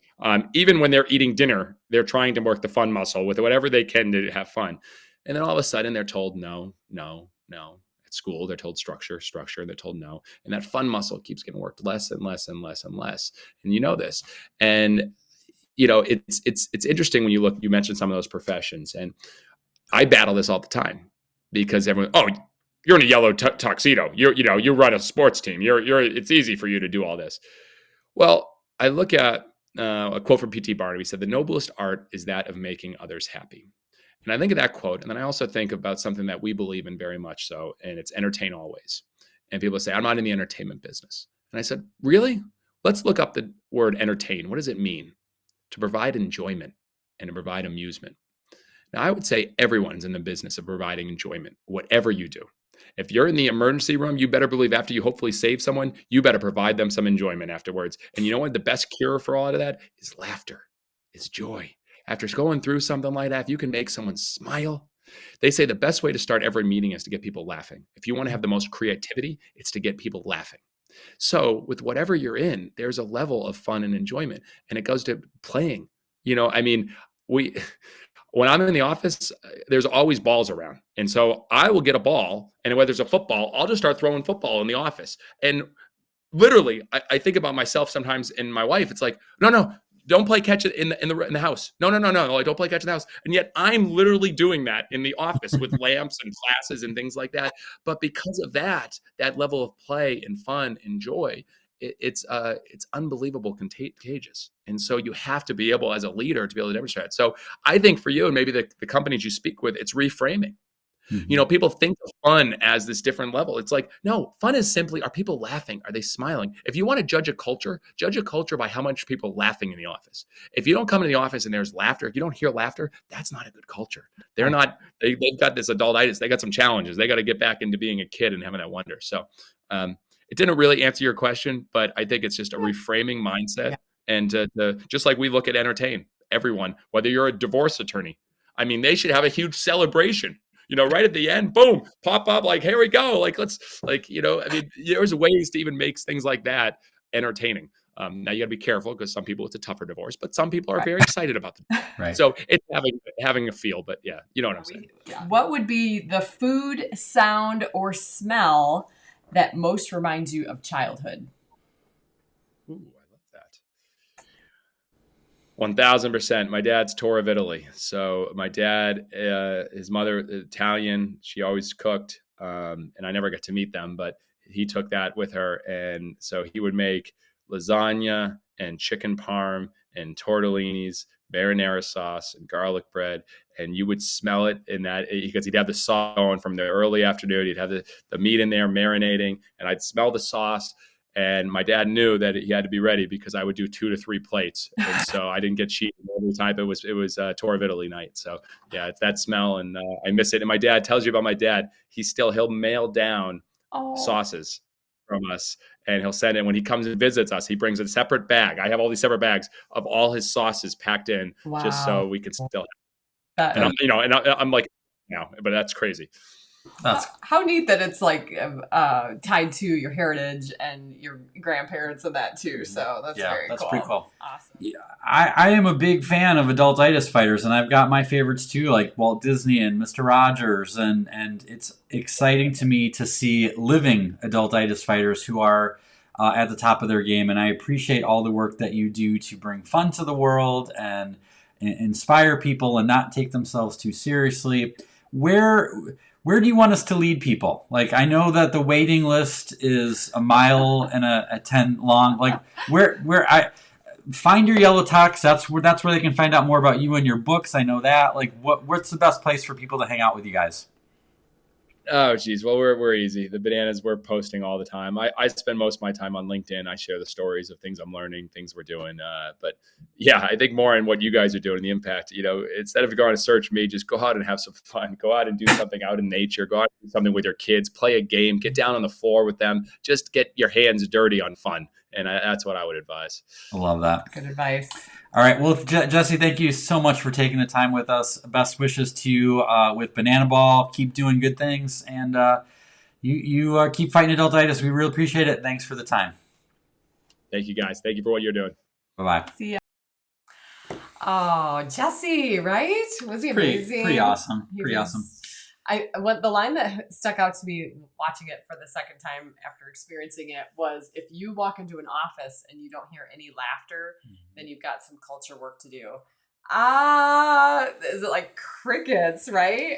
Even when they're eating dinner, they're trying to work the fun muscle with whatever they can to have fun. And then all of a sudden they're told no, no, no. At school, they're told structure, structure, and they're told no. And that fun muscle keeps getting worked less and less and less and less. And you know this. And it's interesting when you mentioned some of those professions, and I battle this all the time because everyone, oh, you're in a yellow tuxedo. You run a sports team. It's easy for you to do all this. Well, I look at a quote from P.T. Barnum. He said, "The noblest art is that of making others happy." And I think of that quote, and then I also think about something that we believe in very much so, and it's entertain always. And people say, I'm not in the entertainment business. And I said, really? Let's look up the word entertain. What does it mean? To provide enjoyment and to provide amusement. Now, I would say everyone's in the business of providing enjoyment, whatever you do. If you're in the emergency room, you better believe after you hopefully save someone, you better provide them some enjoyment afterwards. And you know what? The best cure for all of that is laughter, is joy. After going through something like that, if you can make someone smile, they say the best way to start every meeting is to get people laughing. If you want to have the most creativity, it's to get people laughing. So with whatever you're in, there's a level of fun and enjoyment, and it goes to playing. When I'm in the office, there's always balls around. And so I will get a ball, and whether there's a football, I'll just start throwing football in the office. And literally, I think about myself sometimes and my wife. It's like, no, don't play catch in the house. No, don't play catch in the house. And yet I'm literally doing that in the office with lamps and classes and things like that. But because of that level of play and fun and joy, it's unbelievable contagious. And so you have to be able, as a leader, to be able to demonstrate it. So I think for you and maybe the companies you speak with, it's reframing. Mm-hmm. People think of fun as this different level. It's like, no, fun is simply, are people laughing? Are they smiling? If you want to judge a culture by how much people laughing in the office. If you don't come into the office and there's laughter, if you don't hear laughter, that's not a good culture. They've got this adultitis. They got some challenges. They got to get back into being a kid and having that wonder. So it didn't really answer your question, but I think it's just a reframing mindset. Yeah. And to just like we look at entertain everyone, whether you're a divorce attorney, I mean, they should have a huge celebration. Right at the end, boom, pop up, like, here we go. There's ways to even make things like that entertaining. Now you got to be careful because some people, it's a tougher divorce, but some people are very excited about it. Right. So it's having a feel, but yeah, you know what I'm saying. What would be the food, sound, or smell that most reminds you of childhood? Ooh, I love that. 1000%. My dad's tour of Italy. So my dad, his mother, Italian, she always cooked. And I never got to meet them, but he took that with her. And so he would make lasagna and chicken parm and tortellinis, marinara sauce and garlic bread. And you would smell it in that because he'd have the sauce on from the early afternoon. He'd have the meat in there marinating, and I'd smell the sauce. And my dad knew that he had to be ready because I would do 2 to 3 plates. And so I didn't get cheated every time. It was tour of Italy night. So yeah, it's that smell, and I miss it. And my dad tells you about my dad. He'll mail down sauces from us, and he'll send it when he comes and visits us. He brings a separate bag. I have all these separate bags of all his sauces packed in, just so we can still have it. And I'm like, but that's crazy. How neat that it's like tied to your heritage and your grandparents and that too. So that's very cool. That's pretty cool. Awesome. Yeah, I am a big fan of Adultitis Fighters, and I've got my favorites too, like Walt Disney and Mr. Rogers, and it's exciting to me to see living Adultitis Fighters who are at the top of their game. And I appreciate all the work that you do to bring fun to the world and inspire people and not take themselves too seriously. Where do you want us to lead people? Like, I know that the waiting list is a mile and a 10 long. Like, where I find your yellow tux. That's where they can find out more about you and your books. I know that. Like, what's the best place for people to hang out with you guys? Oh, geez. Well, we're easy. The Bananas, we're posting all the time. I spend most of my time on LinkedIn. I share the stories of things I'm learning, things we're doing. But yeah, I think more in what you guys are doing and the impact. Instead of going to search me, just go out and have some fun. Go out and do something out in nature. Go out and do something with your kids. Play a game. Get down on the floor with them. Just get your hands dirty on fun. And that's what I would advise. I love that. Good advice. All right. Well, Jesse, thank you so much for taking the time with us. Best wishes to you with Banana Ball. Keep doing good things. And you keep fighting adultitis. We really appreciate it. Thanks for the time. Thank you, guys. Thank you for what you're doing. Bye-bye. See ya. Oh, Jesse, right? Was he amazing? Pretty awesome. He Pretty was- awesome. The line that stuck out to me watching it for the second time after experiencing it was, if you walk into an office and you don't hear any laughter, then you've got some culture work to do. Is it like crickets, right?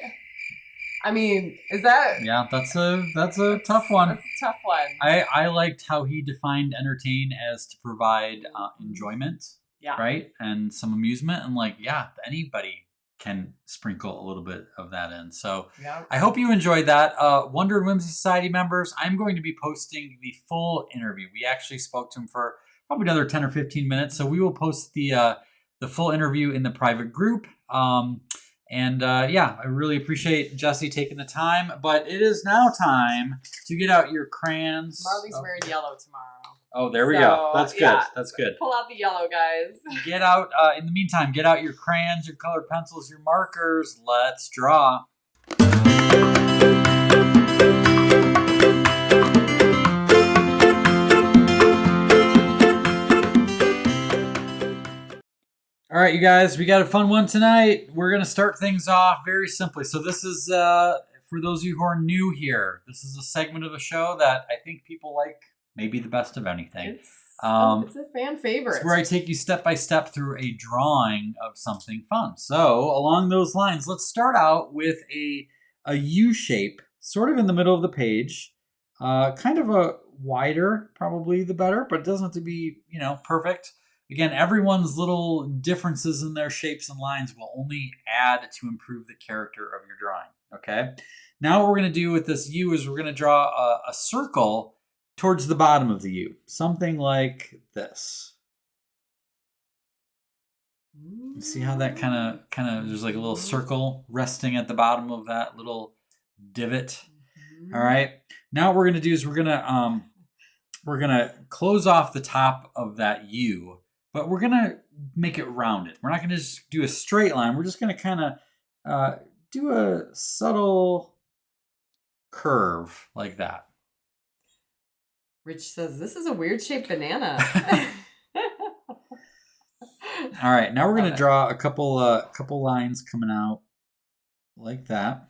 I mean, is that? Yeah, that's a tough one. That's a tough one. I liked how he defined entertain as to provide enjoyment, Yeah. right, and some amusement, and like, yeah, anybody can sprinkle a little bit of that in. So Yeah. I hope you enjoyed that. Wonder and Whimsy Society members, I'm going to be posting the full interview. We actually spoke to him for probably another 10 or 15 minutes. So we will post the full interview in the private group. I really appreciate Jesse taking the time. But it is now time to get out your crayons. Marley's wearing yellow tomorrow. Oh, there we go. That's good. Yeah. That's good. Pull out the yellow, guys. Get out, in the meantime, get out your crayons, your colored pencils, your markers. Let's draw. All right, you guys, we got a fun one tonight. We're going to start things off very simply. So this is, for those of you who are new here, this is a segment of the show that I think people like maybe the best of anything. It's a fan favorite. It's where I take you step by step through a drawing of something fun. So along those lines, let's start out with a U shape, sort of in the middle of the page. Kind of a wider, probably the better, but it doesn't have to be, perfect. Again, everyone's little differences in their shapes and lines will only add to improve the character of your drawing. Okay. Now what we're going to do with this U is we're going to draw a circle towards the bottom of the U. Something like this. You see how that kind of, there's like a little circle resting at the bottom of that little divot. All right. Now what we're going to do is we're going to close off the top of that U, but we're going to make it rounded. We're not going to just do a straight line. We're just going to kind of do a subtle curve like that. Rich says, this is a weird shaped banana. All right, now we're going to draw a couple lines coming out like that.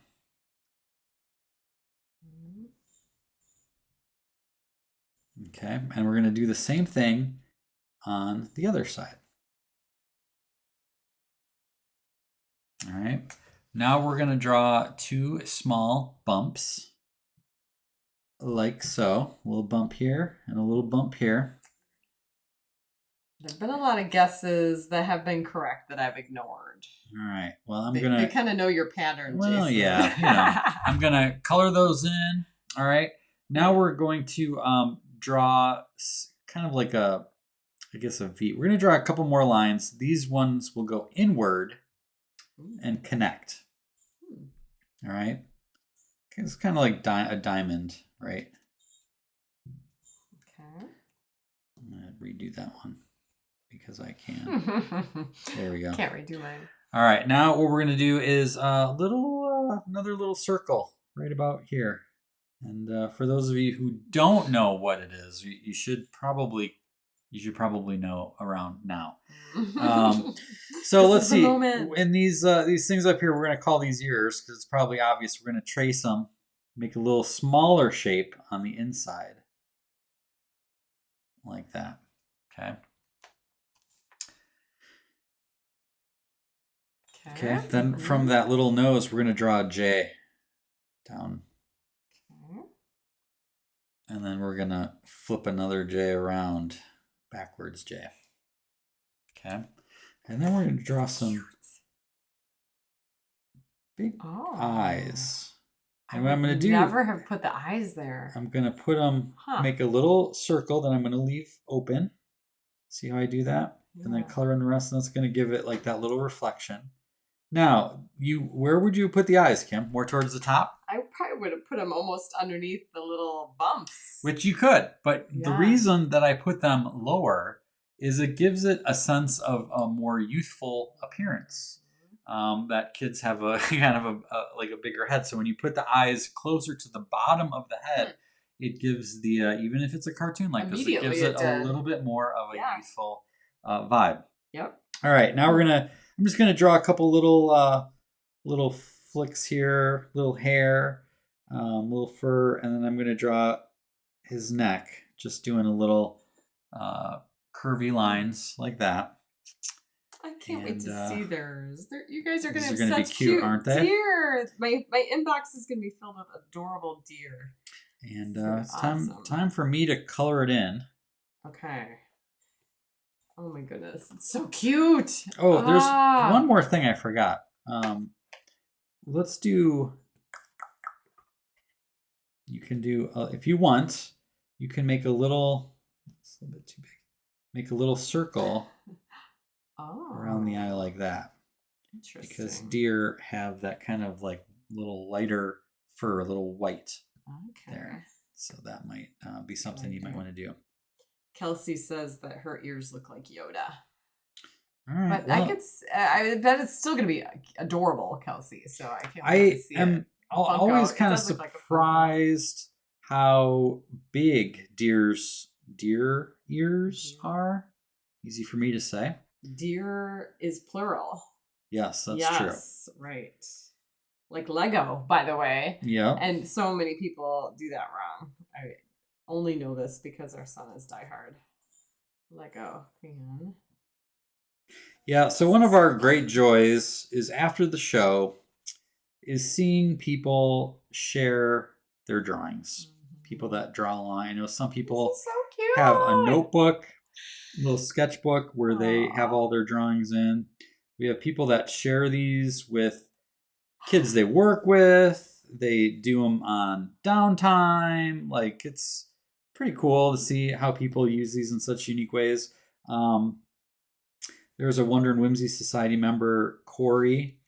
Okay, and we're going to do the same thing on the other side. All right, now we're going to draw two small bumps like so. A little bump here and a little bump here. There've been a lot of guesses that have been correct that I've ignored. All right, well, They kind of know your pattern, Well, Jason. yeah, I'm going to color those in. All right, now we're going to draw kind of like a V. We're going to draw a couple more lines. These ones will go inward and connect. All right. It's kind of like a diamond, right? Okay. I'm going to redo that one because I can. There we go. Can't redo mine. All right. Now what we're going to do is another little circle right about here. And for those of you who don't know what it is, you should probably know around now. So let's see. In these things up here, we're going to call these ears because it's probably obvious. We're going to trace them, make a little smaller shape on the inside, like that. Okay. Okay. Then from that little nose, we're going to draw a J down. And then we're going to flip another J around, backwards J. Okay. And then we're going to draw some big eyes. And what I'm going to do... never have put the eyes there. I'm going to put them, make a little circle that I'm going to leave open. See how I do that? Yeah. And then color in the rest, and that's going to give it like that little reflection. Now, where would you put the eyes, Kim? More towards the top? I probably would have put them almost underneath the little bumps. Which you could, but the reason that I put them lower is it gives it a sense of a more youthful appearance. That kids have a kind of a bigger head. So when you put the eyes closer to the bottom of the head, it gives the even if it's a cartoon like this, it gives it a little bit more of a youthful vibe. Yep. All right, now I'm just gonna draw a couple little flicks here, little hair, little fur, and then I'm gonna draw his neck, just doing a little curvy lines like that. I can't wait to see theirs. You guys are going to have gonna such be cute, aren't they? deer. My inbox is going to be filled with adorable deer. And it's awesome. time for me to color it in. Okay. Oh my goodness, it's so cute. Oh, there's one more thing I forgot. Let's do. You can do if you want. You can make a little. It's a little bit too big. Make a little circle around the eye like that. Interesting. Because deer have that kind of like little lighter fur, a little white there. So that might be something you might want to do. Kelsey says that her ears look like Yoda. All right. But well, I bet it's still going to be adorable, Kelsey. So I can't wait to see it. Always kind of surprised how big deer ears are. Easy for me to say. Deer is plural. Yes, that's true. Yes, right. Like Lego, by the way. Yeah. And so many people do that wrong. I only know this because our son is diehard Lego fan. Yeah, so one of our great joys is after the show is seeing people share their drawings. People that draw a line. I know some people have a notebook, a little sketchbook where they have all their drawings in. We have people that share these with kids they work with. They do them on downtime. Like, it's pretty cool to see how people use these in such unique ways. There's a Wonder and Whimsy Society member, Corey,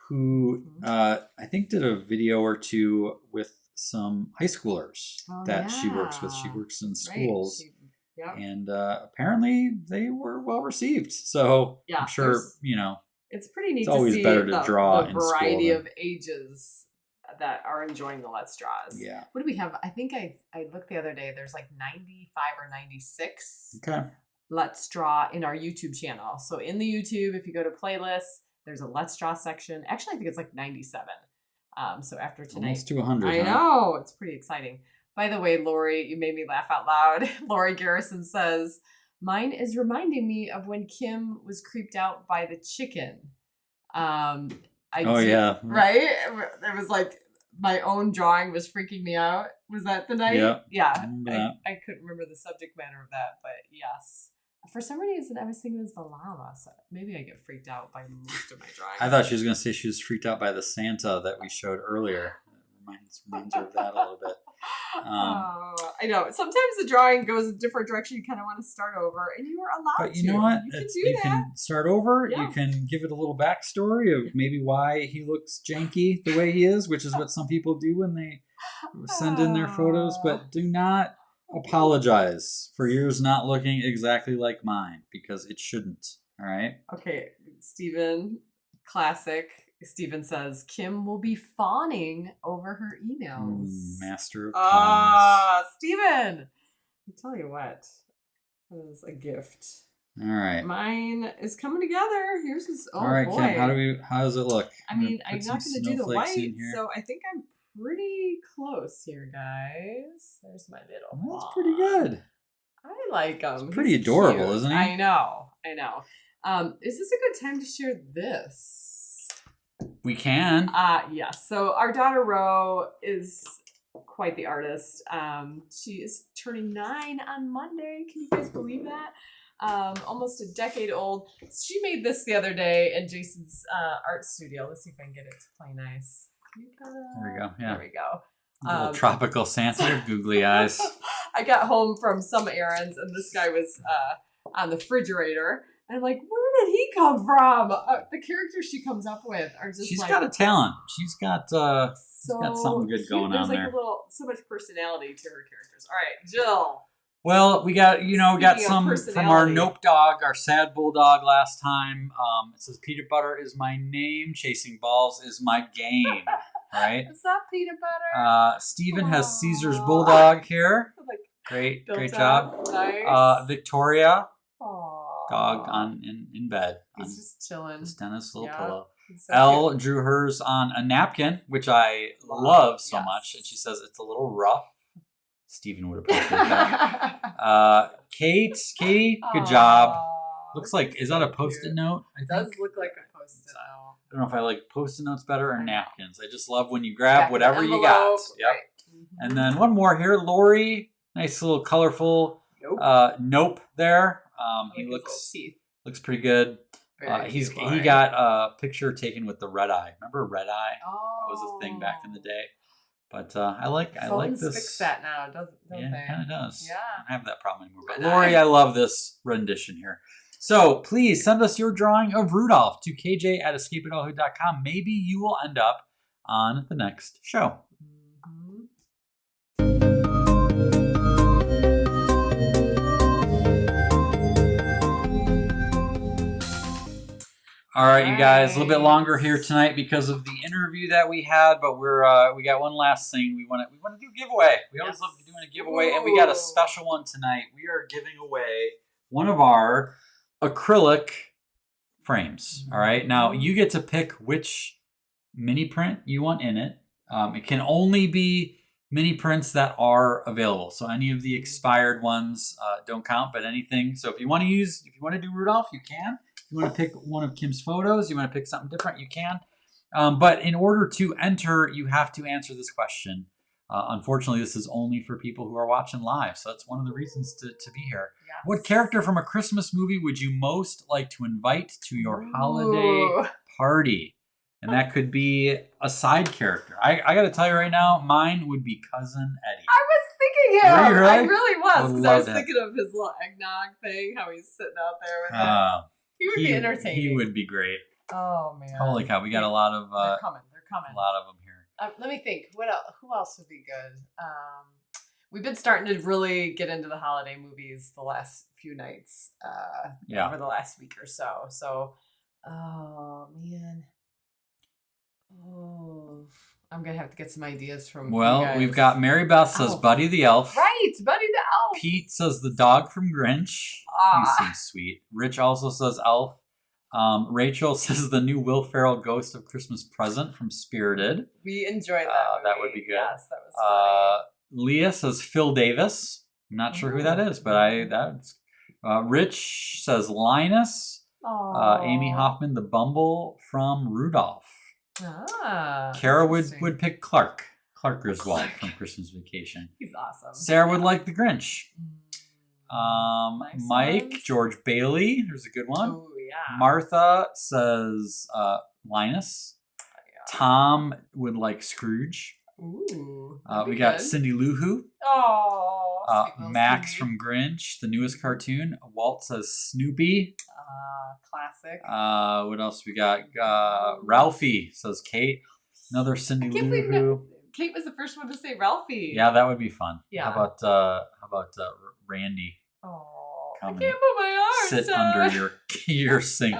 who I think did a video or two with some high schoolers that she works with. She works in schools. Right. And apparently they were well received. So I'm sure, it's pretty neat. It's always to see better to draw the variety of ages that are enjoying the Let's Draws. Yeah. What do we have? I think I looked the other day. There's like 95 or 96 Let's Draw in our YouTube channel. So in the YouTube, if you go to playlists, there's a Let's Draw section. Actually, I think it's like 97. So after tonight, almost to 100. I know, it's pretty exciting. By the way, Lori, you made me laugh out loud. Lori Garrison says, mine is reminding me of when Kim was creeped out by the chicken. Yeah. Right? It was like my own drawing was freaking me out. Was that the night? Yeah. I couldn't remember the subject matter of that, but yes. For some reason, I was thinking it was the llama. So maybe I get freaked out by most of my drawings. I thought she was going to say she was freaked out by the Santa that we showed earlier. It reminds her of that a little bit. I know. Sometimes the drawing goes a different direction. You kind of want to start over, and you are allowed to. But you know what? You can start over. Yeah. You can give it a little backstory of maybe why he looks janky the way he is, which is what some people do when they send in their photos. But do not apologize for yours not looking exactly like mine, because it shouldn't. All right? Okay, Stephen, classic. Stephen says, Kim will be fawning over her emails. Master of puns. Stephen! I tell you what, that is a gift. All right. Mine is coming together. Here's his. Oh, all right, boy. Kim, how does it look? I mean, I'm not going to do the white, so I think I'm pretty close here, guys. There's my little. Well, that's pretty good. I like him. It's pretty adorable, isn't he? I know. Is this a good time to share this? We can. Yes. So our daughter Ro is quite the artist. She is turning 9 on Monday. Can you guys believe that? Almost a decade old. She made this the other day in Jason's art studio. Let's see if I can get it to play nice. There we go. Yeah. There we go. A little tropical Santa, googly eyes. I got home from some errands, and this guy was on the refrigerator. And I'm like, where did he come from? The characters she comes up with are just She's got a talent. She's got something good going on there. There's like so much personality to her characters. All right, Jill. Well, we got some from our Nope dog, our sad bulldog last time. It says peanut butter is my name, chasing balls is my game. Right? Is that peanut butter? Steven has Caesar's bulldog here. Great job. Nice. Victoria. Aww. dog in bed. He's just chilling. Just on his little pillow. So Elle cute. drew hers on a napkin, which I love so much. And she says it's a little rough. Steven would have posted that. Katie, good job. Looks like, is that a Post-it note? It does look like a Post-it note. I don't know if I like Post-it notes better or napkins. I just love when you grab whatever you got. Yep. Right. And then one more here. Lori, nice little colorful nope there. He looks pretty good. He got a picture taken with the red eye. Remember red eye? Oh. That was a thing back in the day. But I like Phones this. Fix that now, don't they? It kind of does. Yeah. I don't have that problem anymore. But Lori, I love this rendition here. So please send us your drawing of Rudolph to kj@escapeadulthood.com. Maybe you will end up on the next show. All right, you guys, a little bit longer here tonight because of the interview that we had, but we got one last thing we want to do a giveaway. We always love doing a giveaway, and we got a special one tonight. We are giving away one of our acrylic frames. All right, now you get to pick which mini print you want in it. It can only be mini prints that are available. So any of the expired ones don't count, but anything. So if you want to do Rudolph, you can. If you want to pick one of Kim's photos, you want to pick something different, you can. But in order to enter, you have to answer this question. Unfortunately, this is only for people who are watching live. So that's one of the reasons to be here. Yes. What character from a Christmas movie would you most like to invite to your holiday party? And that could be a side character. I got to tell you right now, mine would be Cousin Eddie. I was thinking him. Really? I really was. Because I was that. thinking of his little eggnog thing, how he's sitting out there with it. He would be entertaining. He would be great. Oh, man. Holy cow. We got a lot of... They're coming. A lot of them here. Let me think. What else? Who else would be good? We've been starting to really get into the holiday movies the last few nights. Over the last week or so. So, oh, man. Oh, I'm going to have to get some ideas from you guys. We've got Mary Beth says Buddy the Elf. Right, Buddy the Elf. Pete says the dog from Grinch. He seems sweet. Rich also says Elf. Rachel says the new Will Ferrell Ghost of Christmas Present from Spirited. We enjoyed that movie. That would be good. Yes, that was funny. Leah says Phil Davis. I'm not sure who that is, but that's Rich says Linus. Amy Hoffman, the Bumble from Rudolph. Kara would pick Clark Griswold from Christmas Vacation. He's awesome. Sarah would like the Grinch. Nice Mike, ones. George Bailey, there's a good one. Oh, yeah. Martha says Linus. Tom would like Scrooge. Ooh. We got Cindy Lou Who. Oh. Max from Grinch, the newest cartoon. Walt says Snoopy. Classic. What else we got? Ralphie says Kate. Another Cindy Lou Who. Kate was the first one to say Ralphie. Yeah, that would be fun. Yeah. How about Randy? Oh, Come I can't put my arms sit under your sink.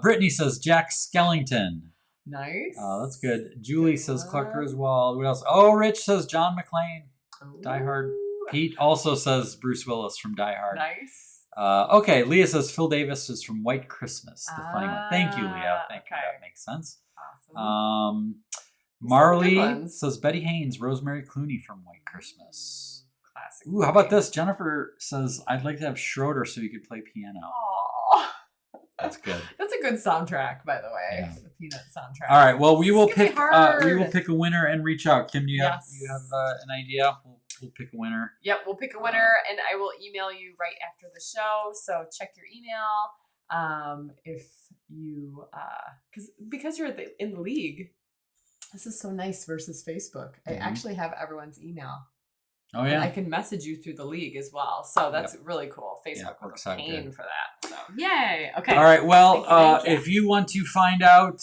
Brittany says Jack Skellington. Nice. That's good. Julie says Clark Griswold. What else? Oh, Rich says John McClane. Ooh. Die Hard. Pete also says Bruce Willis from Die Hard. Nice. Okay, Leah says Phil Davis is from White Christmas. The funny one. Thank you, Leah. Thank you. That makes sense. Awesome. Marley says Betty Haynes, Rosemary Clooney from White Christmas. Classic. Ooh, how about this? Jennifer says I'd like to have Schroeder so he could play piano. Aww. That's good. That's a good soundtrack, by the way. Yeah. The Peanut soundtrack. All right. Well, we will pick a winner and reach out. Kim, do you have Yes. an idea? We'll pick a winner. Yep, we'll pick a winner, and I will email you right after the show. So check your email. If you because you're in the league, this is so nice versus Facebook. I actually have everyone's email. Oh yeah, and I can message you through the league as well. So that's really cool. Facebook was a pain for that. So yay. Okay. All right. Well, Thank you. if you want to find out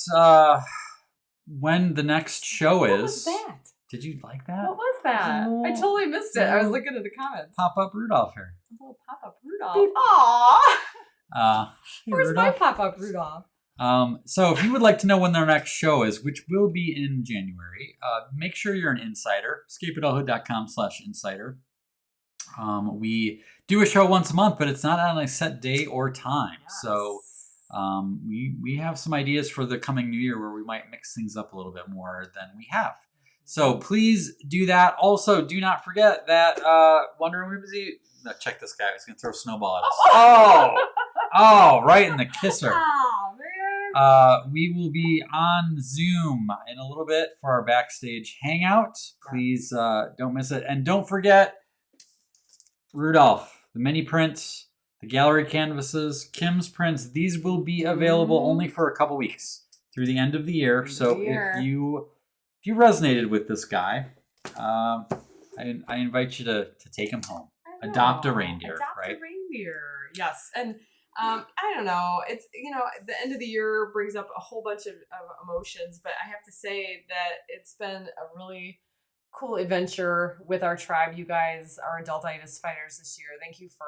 when the next show What is, was that? Did you like that? What was that? I totally missed it. I was looking at the comments. Pop up Rudolph here. A little pop-up Rudolph. Aww. Hey, Where's Rudolph? my pop-up Rudolph? So if you would like to know when their next show is, which will be in January, make sure you're an insider. escapeadulthood.com/insider. We do a show once a month, but it's not on a set day or time. Yes. So we have some ideas for the coming new year where we might mix things up a little bit more than we have. So please do that. Also, do not forget that Wonder Woman Whimsy. No, check this guy. He's gonna throw a snowball at us. Oh, right in the kisser. Oh man. We will be on Zoom in a little bit for our backstage hangout. Please don't miss it, and don't forget Rudolph, the mini prints, the gallery canvases, Kim's prints. These will be available only for a couple weeks through the end of the year. So if you resonated with this guy, I invite you to take him home. Adopt a reindeer, right? Adopt a reindeer, yes. And I don't know. It's, the end of the year brings up a whole bunch of emotions, but I have to say that it's been a really cool adventure with our tribe. You guys are Adultitis Fighters this year. Thank you for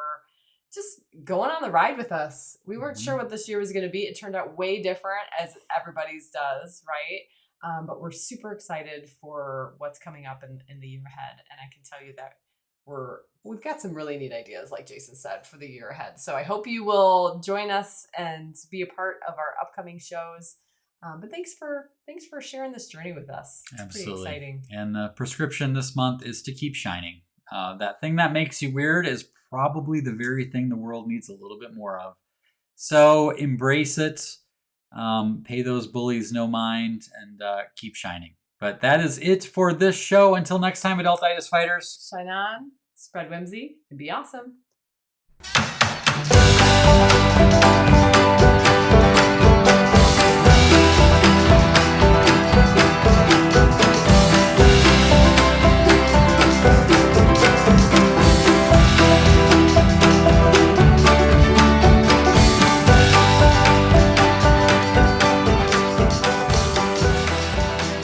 just going on the ride with us. We weren't sure what this year was going to be. It turned out way different, as everybody's does, right? But we're super excited for what's coming up in the year ahead. And I can tell you that we've got some really neat ideas, like Jason said, for the year ahead. So I hope you will join us and be a part of our upcoming shows. But thanks for sharing this journey with us. It's Absolutely. Pretty exciting. And the prescription this month is to keep shining. That thing that makes you weird is probably the very thing the world needs a little bit more of. So embrace it. Pay those bullies no mind, and keep shining. But that is it for this show. Until next time, Adultitis Fighters. Shine on, spread whimsy, and be awesome.